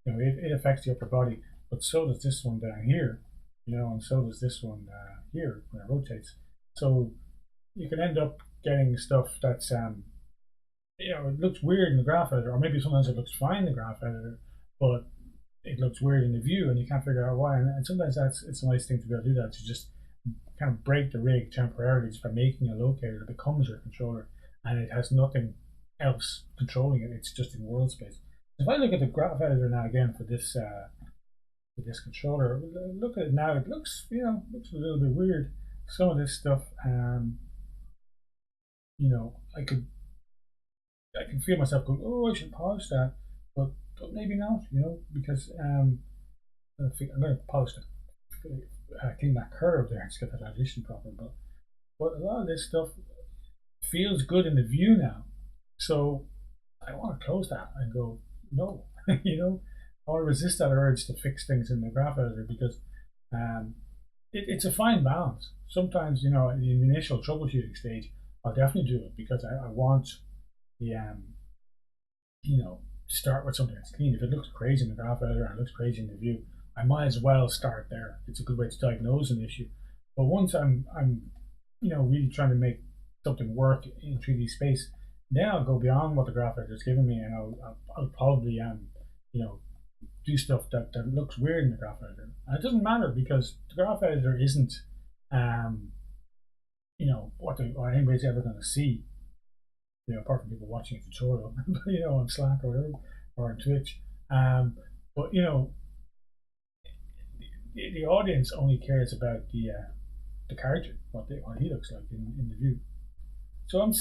it affects the upper body, but so does this one down here, and so does this one here when it rotates. So you can end up getting stuff that's it looks weird in the graph editor, or maybe sometimes it looks fine in the graph editor, but it looks weird in the view, and you can't figure out why. And sometimes it's a nice thing to be able to do that, to just kind of break the rig temporarily just by making a locator that becomes your controller, and it has nothing else controlling it. It's just in world space. If I look at the graph editor now again for this controller, look at it now. It looks looks a little bit weird. Some of this stuff, I can feel myself going, oh, I should polish that, but maybe not, because I'm going to polish the clean that curve there, just get that transition proper. But a lot of this stuff feels good in the view now, so I want to close that and go no, I want to resist that urge to fix things in the graph editor because it's a fine balance. Sometimes, in the initial troubleshooting stage, I'll definitely do it because I want the start with something that's clean. If it looks crazy in the graph editor and it looks crazy in the view, I might as well start there. It's a good way to diagnose an issue. But once I'm really trying to make something work in 3D space, then I'll go beyond what the graph editor is giving me, and I'll probably do stuff that looks weird in the graph editor. And it doesn't matter because the graph editor isn't what anybody's ever going to see. Apart from people watching a tutorial, on Slack or whatever, or on Twitch. But the audience only cares about the character, what he looks like in the view. So I'm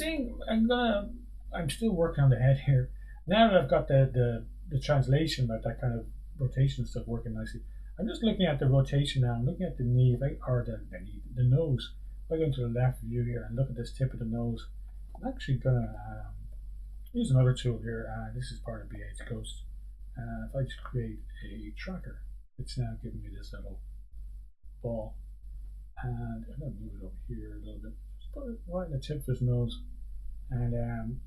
still working on the head here. Now that I've got the translation, that kind of rotation stuff working nicely, I'm just looking at the rotation now. I'm looking at the knee, the nose. If I go into the left view here and look at this tip of the nose, I'm actually gonna use another tool here. This is part of B8's Ghost. if I just create a tracker, it's now giving me this little ball. And I'm going to move it over here a little bit. Just put it right in the tip of his nose. And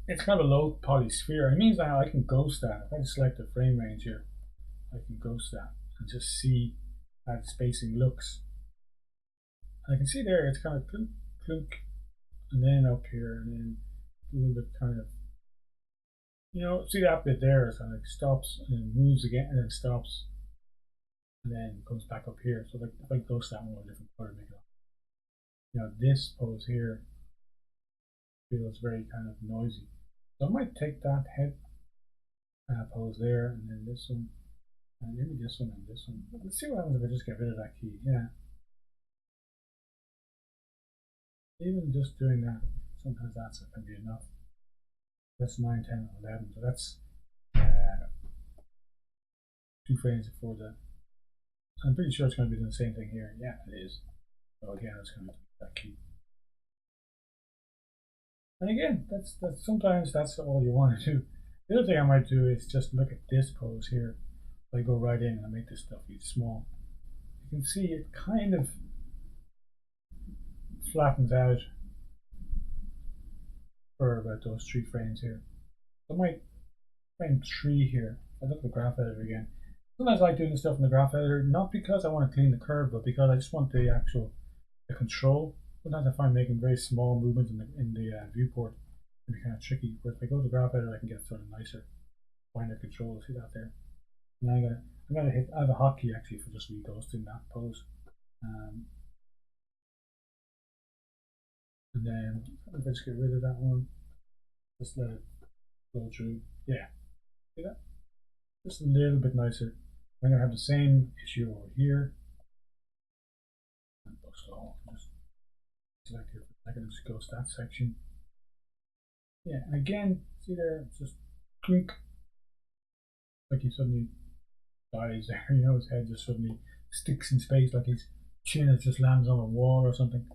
it's kind of a low poly sphere. It means that I can ghost that. If I just select the frame range here, I can ghost that and just see how the spacing looks. And I can see there it's kind of clunk, clunk, and then up here, and then a little bit kind of, see that bit there, it's kind of like stops and then moves again and then stops and then comes back up here. So if I ghost that one with a different color, make it this pose here feels very kind of noisy. So I might take that head pose there, and then this one, and maybe this one and this one. Let's see what happens if I just get rid of that key. Yeah. Even just doing that, sometimes that's can be enough. That's 9, 10, 11. So that's 2 frames before that. I'm pretty sure it's going to be doing the same thing here. Yeah, it is. So again, it's going to be that key. And again, that's sometimes that's all you want to do. The other thing I might do is just look at this pose here. I go right in and I make this stuff small. You can see it kind of flattens out for about those 3 frames here. So I might frame 3 here. I look at the graph editor again. Sometimes I like doing this stuff in the graph editor, not because I want to clean the curve, but because I just want the control. Sometimes I find making very small movements in the viewport can be kind of tricky. Whereas if I go to the graph editor, I can get sort of nicer, finer control. See that there? And I'm gonna hit. I have a hotkey actually for just re-ghosting that pose. And then if I just get rid of that one, just let it go through. Yeah, see that? Just a little bit nicer. I'm gonna have the same issue over here. So just select here for a second, just ghost that section. Yeah, and again, see there, it's just clink. Like he suddenly dies there, his head just suddenly sticks in space like his chin has just lands on a wall or something.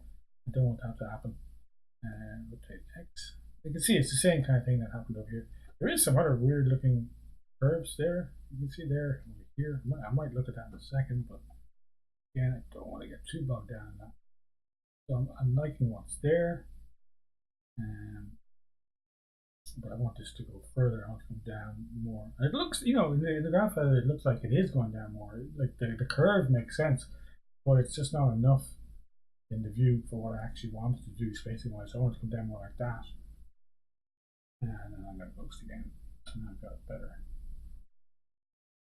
I don't want that to happen. And rotate X. You can see it's the same kind of thing that happened over here. There is some other weird looking curves there. You can see there, over here. I might look at that in a second, but again, I don't want to get too bogged down in that. So I'm liking what's there. But I want this to go further. I want to come down more. And it looks, in the graph editor, it looks like it is going down more. Like the curve makes sense, but it's just not enough in the view for what I actually wanted to do spacing wise. So I want to come down more like that. And then I'm going to ghost again. And I've got it better.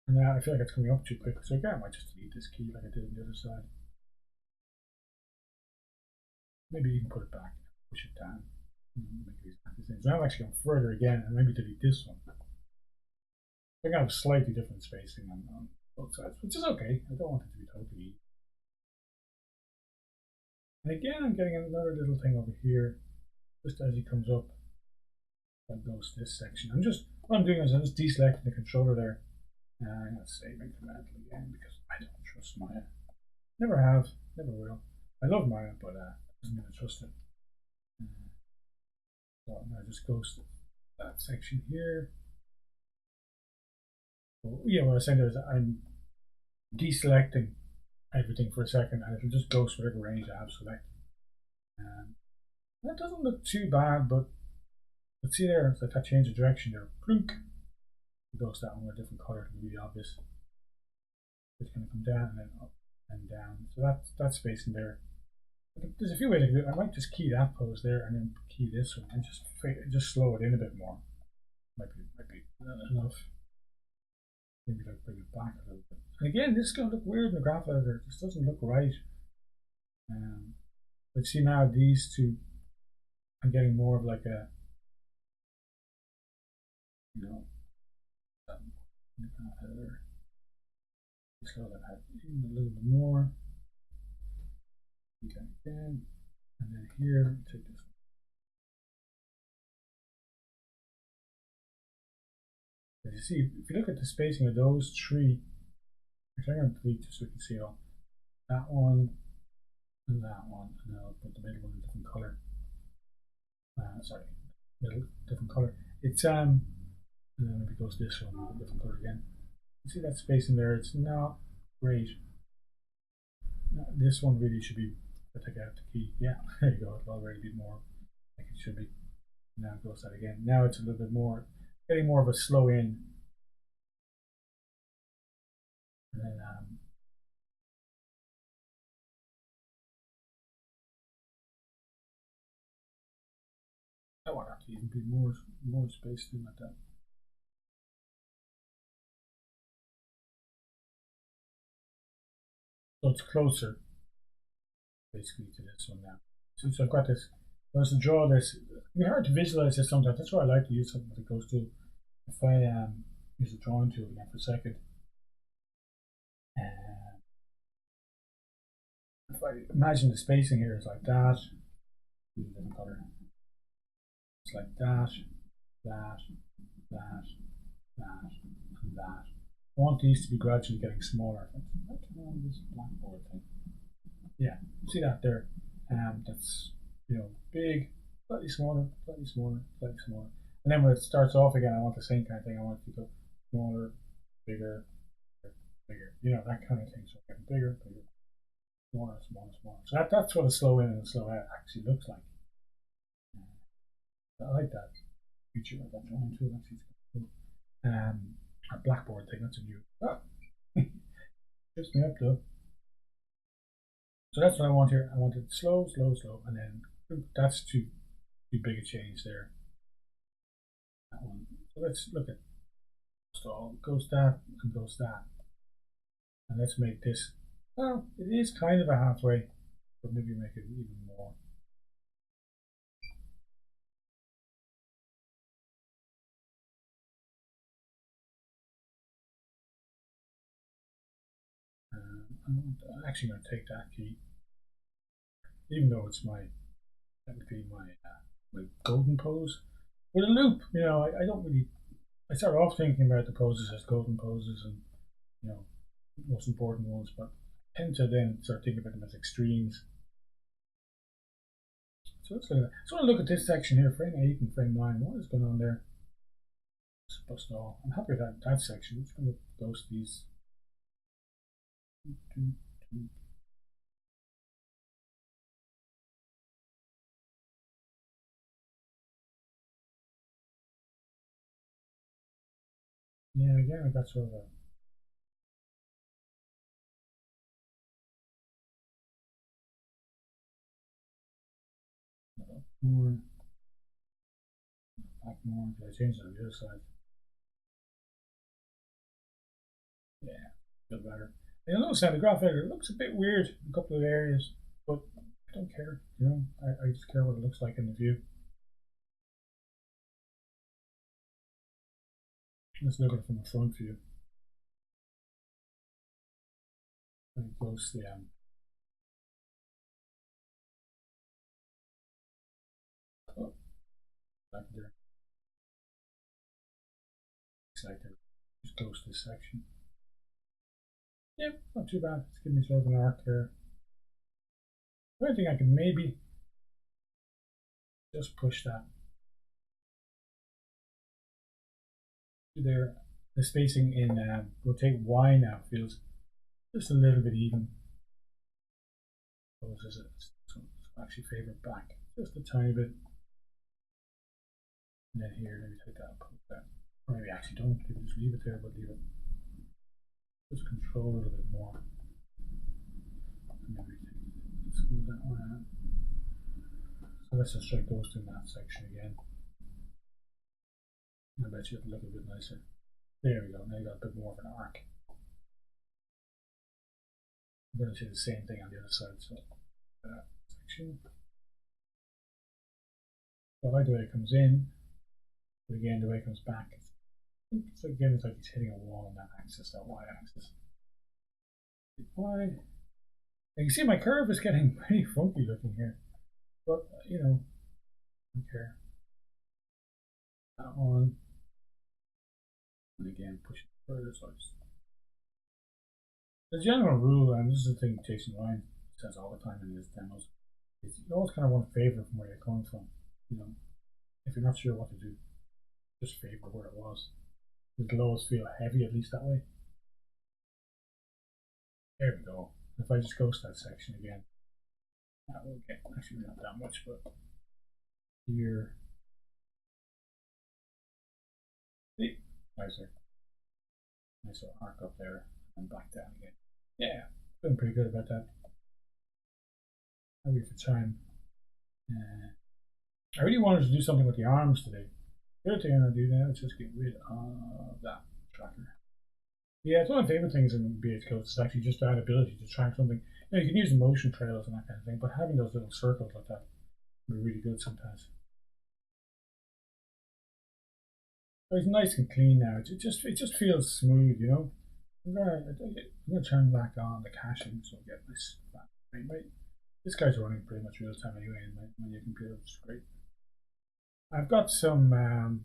And now I feel like it's coming up too quick. So again, I might just delete this key like I did on the other side. Maybe you can put it back, push it down. Make these exactly the same. So I'm actually going further again and maybe delete this one. I got a slightly different spacing on both sides, which is okay. I don't want it to be totally easy. And again, I'm getting another little thing over here, just as he comes up. I ghost this section. What I'm doing is I'm just deselecting the controller there. And I'm going to save incrementally again because I don't trust Maya. Never have, never will. I love Maya, but doesn't mean I trust it. So I'm going to just ghost that section here. So, yeah, what I was saying there is I'm deselecting everything for a second and it'll just ghost whatever range I have selected. That doesn't look too bad, but see there, it's like that change of direction there. Plunk. Ghost that one with a different color to be obvious. It's going to come down and then up and down. So that's spacing there. There's a few ways I can do it. I might just key that pose there and then key this one and just slow it in a bit more. Might be enough. Maybe like bring it back a little bit. And again, this is going to look weird in the graph editor. This doesn't look right. But see now these two, I'm getting more of like a, in the graph editor. Slow that out even a little bit more. Okay, again, and then here, take this one. As you see, if you look at the spacing of those 3, actually I'm going to delete just so you can see it all. That one, and that one, and then I'll put the middle one in a different color. Sorry, middle, different color. It's And then maybe goes this one with a different color again. You see that space in there? It's not great. This one really should be. I take out the key. Yeah, there you go. It'll already be more like it should be. Now it goes that again. Now it's a little bit more, getting more of a slow in. And then I want it to even be more space than like that. So it's closer basically to this one now. So I've got this. If I was to draw this, it'd be hard to visualize this sometimes. That's why I like to use something that goes to. If I use the drawing tool again for a second, if I imagine the spacing here is like that, use a different color. It's like that, that, that, that, and that. I want these to be gradually getting smaller. Let's turn on this blackboard thing. Yeah, see that there? That's big, slightly smaller, slightly smaller, slightly smaller. And then when it starts off again, I want the same kind of thing. I want it to go smaller, bigger, bigger. That kind of thing. So getting bigger, bigger, smaller, smaller, smaller. So that's what a slow in and a slow out actually looks like. I like that feature of that drawing tool. Actually, it's cool. A blackboard thing. That's a new. Trips me up though. So that's what I want here. I want it slow, slow, slow, and then that's too big a change there. That one. So let's look at stall. Goes that and goes that, and let's make this. Well, it is kind of a halfway, but maybe make it even more. I'm actually going to take that key, even though it's technically my golden pose with a loop. I don't really. I start off thinking about the poses as golden poses and most important ones, but I tend to then start thinking about them as extremes. So let's look at that. So I want to look at this section here, frame 8 and frame 9. What is going on there? Bust all. I'm happy with that section. I'm just going to ghost these. Yeah, again, I got sort of a more, back more. Did I change it on the other side? Yeah, feel better. You'll notice how the graph editor looks a bit weird in a couple of areas, but I don't care. I just care what it looks like in the view. Let's look at it from the front view. Very close the back there. Exactly. Just ghost this section. Yep, not too bad. It's giving me sort of an arc there. The only thing I can maybe just push that there. The spacing in rotate Y now feels just a little bit even. So actually favor back just a tiny bit. And then here, maybe take that and put that. Or maybe actually don't, maybe just leave it there, but leave it. Just control a little bit more. And maybe smooth that one out. So let's just try ghost in that section again. I bet you it'll look a bit nicer. There we go, now you got a bit more of an arc. I'm going to do the same thing on the other side, so that section. So I like the way it comes in, but again, the way it comes back, it's like he's hitting a wall on that axis, that Y axis. Y. And you can see my curve is getting pretty funky looking here, but I don't care. That one. And again, push it further. So the general rule, and this is the thing Jason Ryan says all the time in his demos, is you always kind of want to favor from where you're coming from. If you're not sure what to do, just favor where it was. It'll always feel heavy, at least that way. There we go. If I just ghost that section again, that will get actually not that much, but here. See? Nicer. Nice little arc up there and back down again. Yeah, feeling pretty good about that. Maybe for time. I really wanted to do something with the arms today. The other thing I'm going to do now is just get rid of that tracker. Yeah, it's one of my favorite things in BH codes is actually just that ability to track something. You can use the motion trails and that kind of thing, but having those little circles like that would be really good sometimes. But it's nice and clean now. It just feels smooth, you know. I'm gonna turn back on the caching so I get this frame rate. This guy's running pretty much real time anyway in my new computer, which is great. I've got some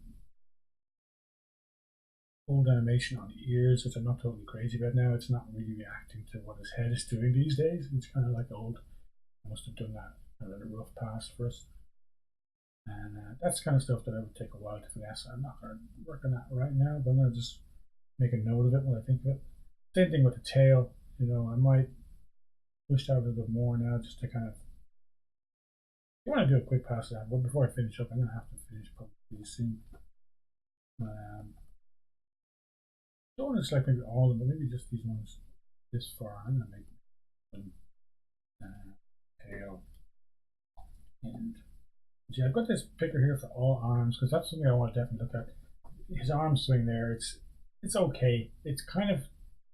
old animation on the ears, which I'm not totally crazy about now. It's not really reacting to what his head is doing these days. It's kind of like old. I must have done that a little rough pass first. And that's kind of stuff that I would take a while to finesse. I'm not going to work on that right now, but I'm going to just make a note of it when I think of it. Same thing with the tail. You know, I might push that a little bit more now just to kind of. I want to do a quick pass of that, but before I finish up, I'm going to have to finish probably pretty soon. Don't want to select maybe all of them, but maybe just these ones this far. I'm going to make them tail. And yeah, I've got this picker here for all arms because that's something I want to definitely look at. His arm swing there, it's okay. It's kind of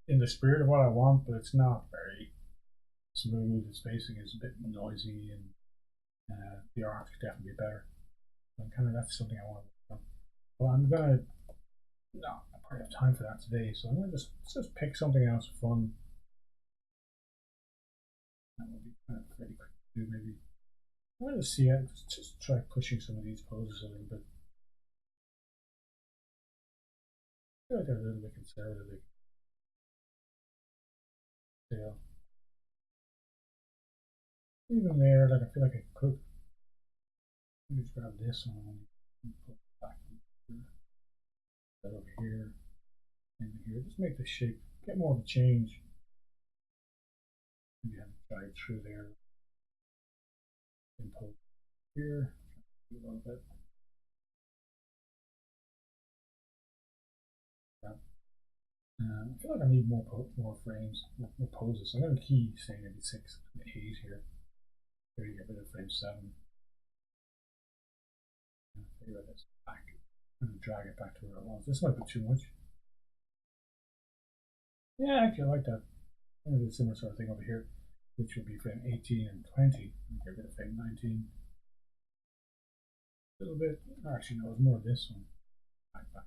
in the spirit of what I want, but it's not very smooth. The spacing is a bit noisy, and the arc could definitely be better. And kind of that's something I want to work on. Well, I'm gonna no, I probably have time for that today, so I'm gonna just pick something else fun. That will be kind of pretty quick to do, maybe. I'm gonna see it. Just try pushing some of these poses a little bit. I feel like they're a little bit conservative. Yeah. Even there, like I feel like I could. Let me just grab this one and put it back here. That over here and here. Just make the shape get more of a change. Maybe have it guide through there. Impose here. Do a little bit. Yeah. I feel like I need more frames, more poses. So I'm going to key, say maybe 6 and 8 here. Here you get rid of frame 7. And figure this back. I'm going to drag it back to where it was. This might be too much. Yeah, actually, I like that. I'm going to do a similar sort of thing over here, which will be frame 18 and 20. Get rid of frame 19. A little bit. Actually, no, it's more of this one. Back.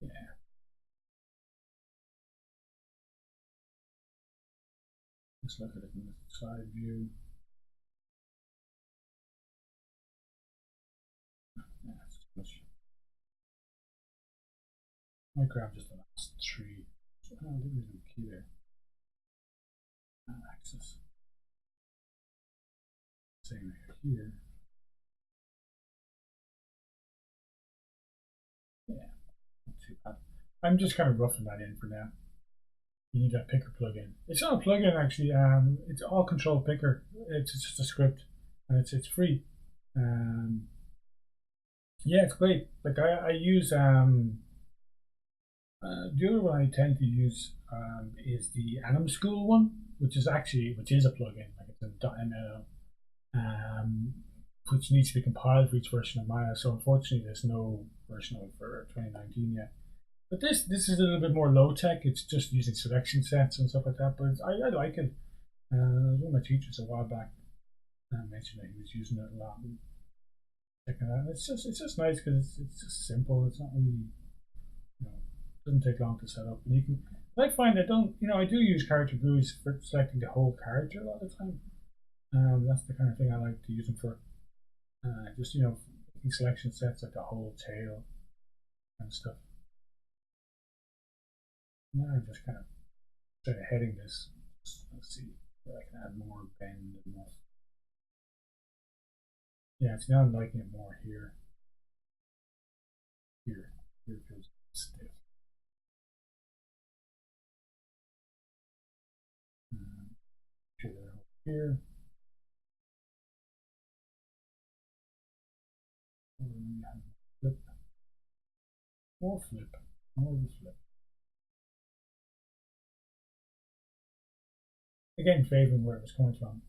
Yeah. Let's look at it from the side view. Yeah, that's too much. I might grab just the last 3. So I'll do the key there. Axis. Same here. Yeah, not too bad. I'm just kind of roughing that in for now. You need that picker plugin. It's not a plugin actually. It's all control picker. It's just a script, and it's free. Yeah, it's great. Like I use the other one I tend to use is the Anim School one, which is a plugin. Like it's a .ml, which needs to be compiled for each version of Maya. So unfortunately, there's no version of it for 2019 yet. But this is a little bit more low tech. It's just using selection sets and stuff like that. But I like it. One of my teachers a while back mentioned that he was using it a lot. And checking it out. And it's just nice because it's just simple. It's not really doesn't take long to set up. And you can. I find I don't. I do use character GUIs for selecting the whole character a lot of the time. That's the kind of thing I like to use them for. Just making selection sets like the whole tail and stuff. Now I'm just kind of sort of heading this. Let's see where I can add more bend and more. Yeah, it's now I'm liking it more here. Here feels stiff. Okay, over here. Flip. More flip. More of a flip. Again, favoring where it was coming from.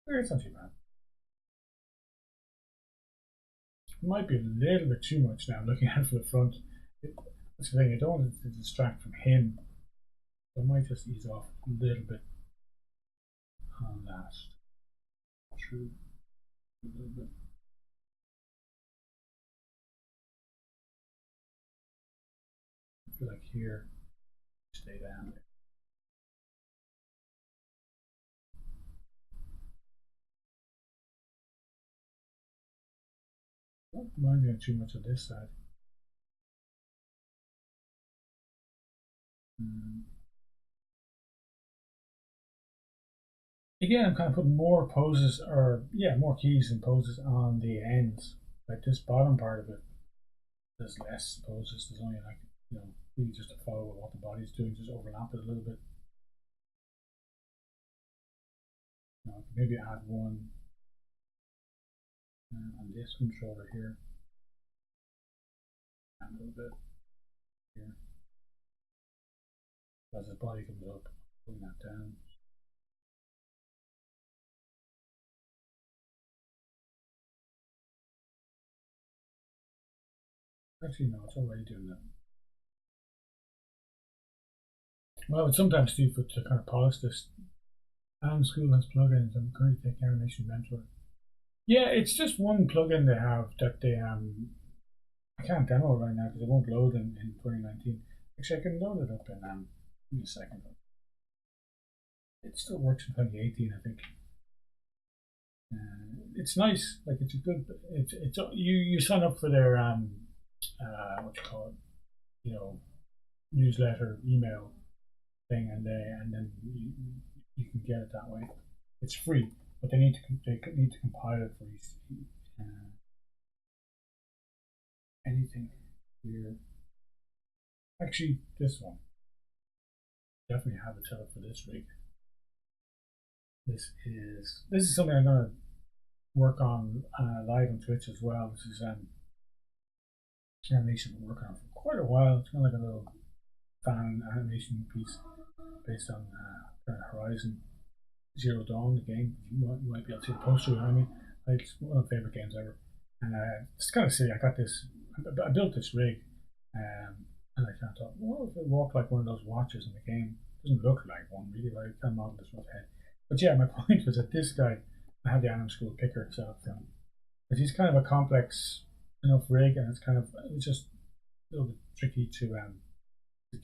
It's not too bad. It might be a little bit too much now looking at it from the front. That's the thing, I don't want it to distract from him. So I might just ease off a little bit on that. True. A little bit. I feel like here, stay down there. Not minding too much of this side. Again, I'm kind of putting more poses, or yeah, more keys and poses on the ends. Like this bottom part of it, there's less poses. There's only like, really just to follow what the body's doing, just overlap it a little bit. Maybe add one on this controller here, and a little bit here. As the body comes up, pulling that down. Actually, no, it's already doing that. What I would sometimes do to kind of polish this, School has plugins. I'm going to take Animation Mentor. Yeah, it's just one plugin they have that they I can't demo it right now because it won't load in 2019. Actually, I can load it up in give me a second. It still works in 2018, I think. It's nice. Like it's a good. It's you sign up for their what you call it, newsletter email thing, and then you can get it that way. It's free, but they need to compile it for anything here. Actually, this one definitely have it set up for this rig. This is something I'm gonna work on live on Twitch as well. This is animation I've been working on for quite a while. It's kind of like a little fan animation piece based on Horizon Zero Dawn, the game. You might be able to see the poster behind me. It's one of my favorite games ever. And it's kind of silly. I got this. I built this rig, and I kind of thought, well, if it walked like one of those watches in the game, it doesn't look like one really. But I kind of modeled this rough head. But yeah, my point was that this guy, I had the Anim School picker set up for him, but he's kind of a complex enough rig, and it's just a little bit tricky to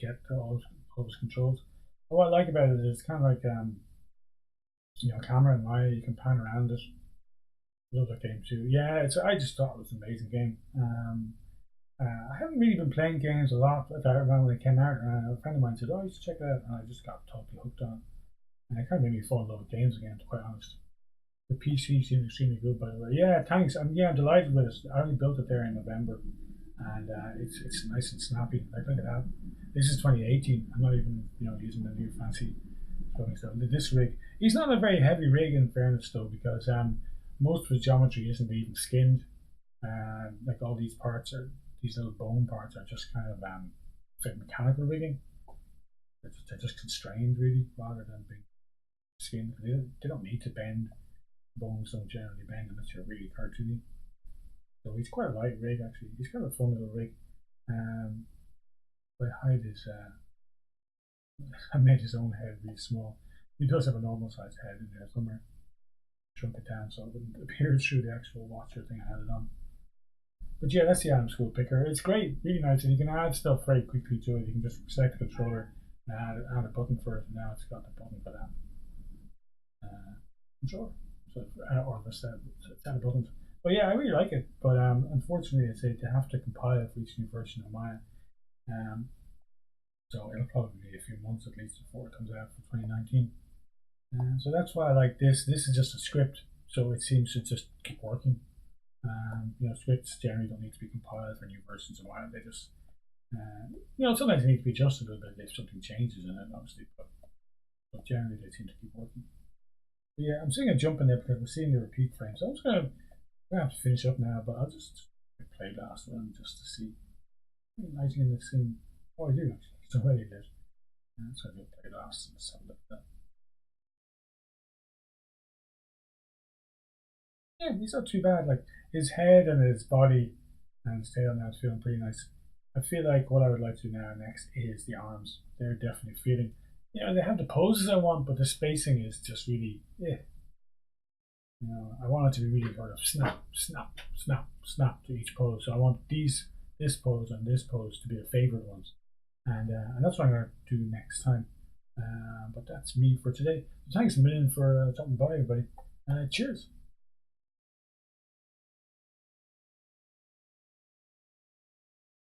get to all his controls. But what I like about it is it's kind of like camera and Maya. You can pan around it. Love that game too. Yeah, I just thought it was an amazing game. I haven't really been playing games a lot. I remember when they came out, and a friend of mine said, "Oh, you should check it out," and I just got totally hooked on it. And it kind of made me fall in love with games again, to be quite honest. The PC seems extremely good, by the way. Yeah, thanks. I'm delighted with it. I only built it there in November, and it's nice and snappy. Like, look at that. This is 2018. I'm not even using the new fancy stuff. This rig, he's not a very heavy rig in fairness though, because most of his geometry isn't even skinned. Like all these parts these little bone parts are just kind of it's like mechanical rigging. They're just constrained really, rather than being skinned. They don't need to bend. Bones don't generally bend unless you're really cartoony. So he's quite a light rig actually. He's kind of a fun little rig. My height is I made his own head really small. He does have a normal sized head in there somewhere. Shrunk it down so it wouldn't appear through the actual watcher thing I had it on. But yeah, that's the Anim School picker. It's great, really nice, and you can add stuff very quickly to it. You can just select the controller and add a button for it. And now it's got the button for that controller. So, or a set of buttons. But yeah, I really like it. But unfortunately, they have to compile it for each new version of Maya. So it'll probably be a few months at least before it comes out for 2019. So that's why I like this. This is just a script, so it seems to just keep working. Scripts generally don't need to be compiled for new versions of while. They just, sometimes they need to be adjusted a little bit if something changes in it, obviously, but generally they seem to keep working. But yeah, I'm seeing a jump in there because we're seeing the repeat frame. So I'm just gonna have to finish up now, but I'll just play last one just to see. Lighting in the scene. Oh, I do actually. It's already lit. So I'll play last and just have a look at that. Yeah, he's not too bad. Like his head and his body and his tail now is feeling pretty nice. I feel like what I would like to do now next is the arms. They're definitely feeling. They have the poses I want, but the spacing is just really, yeah. I want it to be really sort of snap, snap, snap, snap to each pose. So I want this pose and this pose to be the favorite ones, and that's what I'm going to do next time. But that's me for today. So thanks a million for dropping by, everybody. Cheers.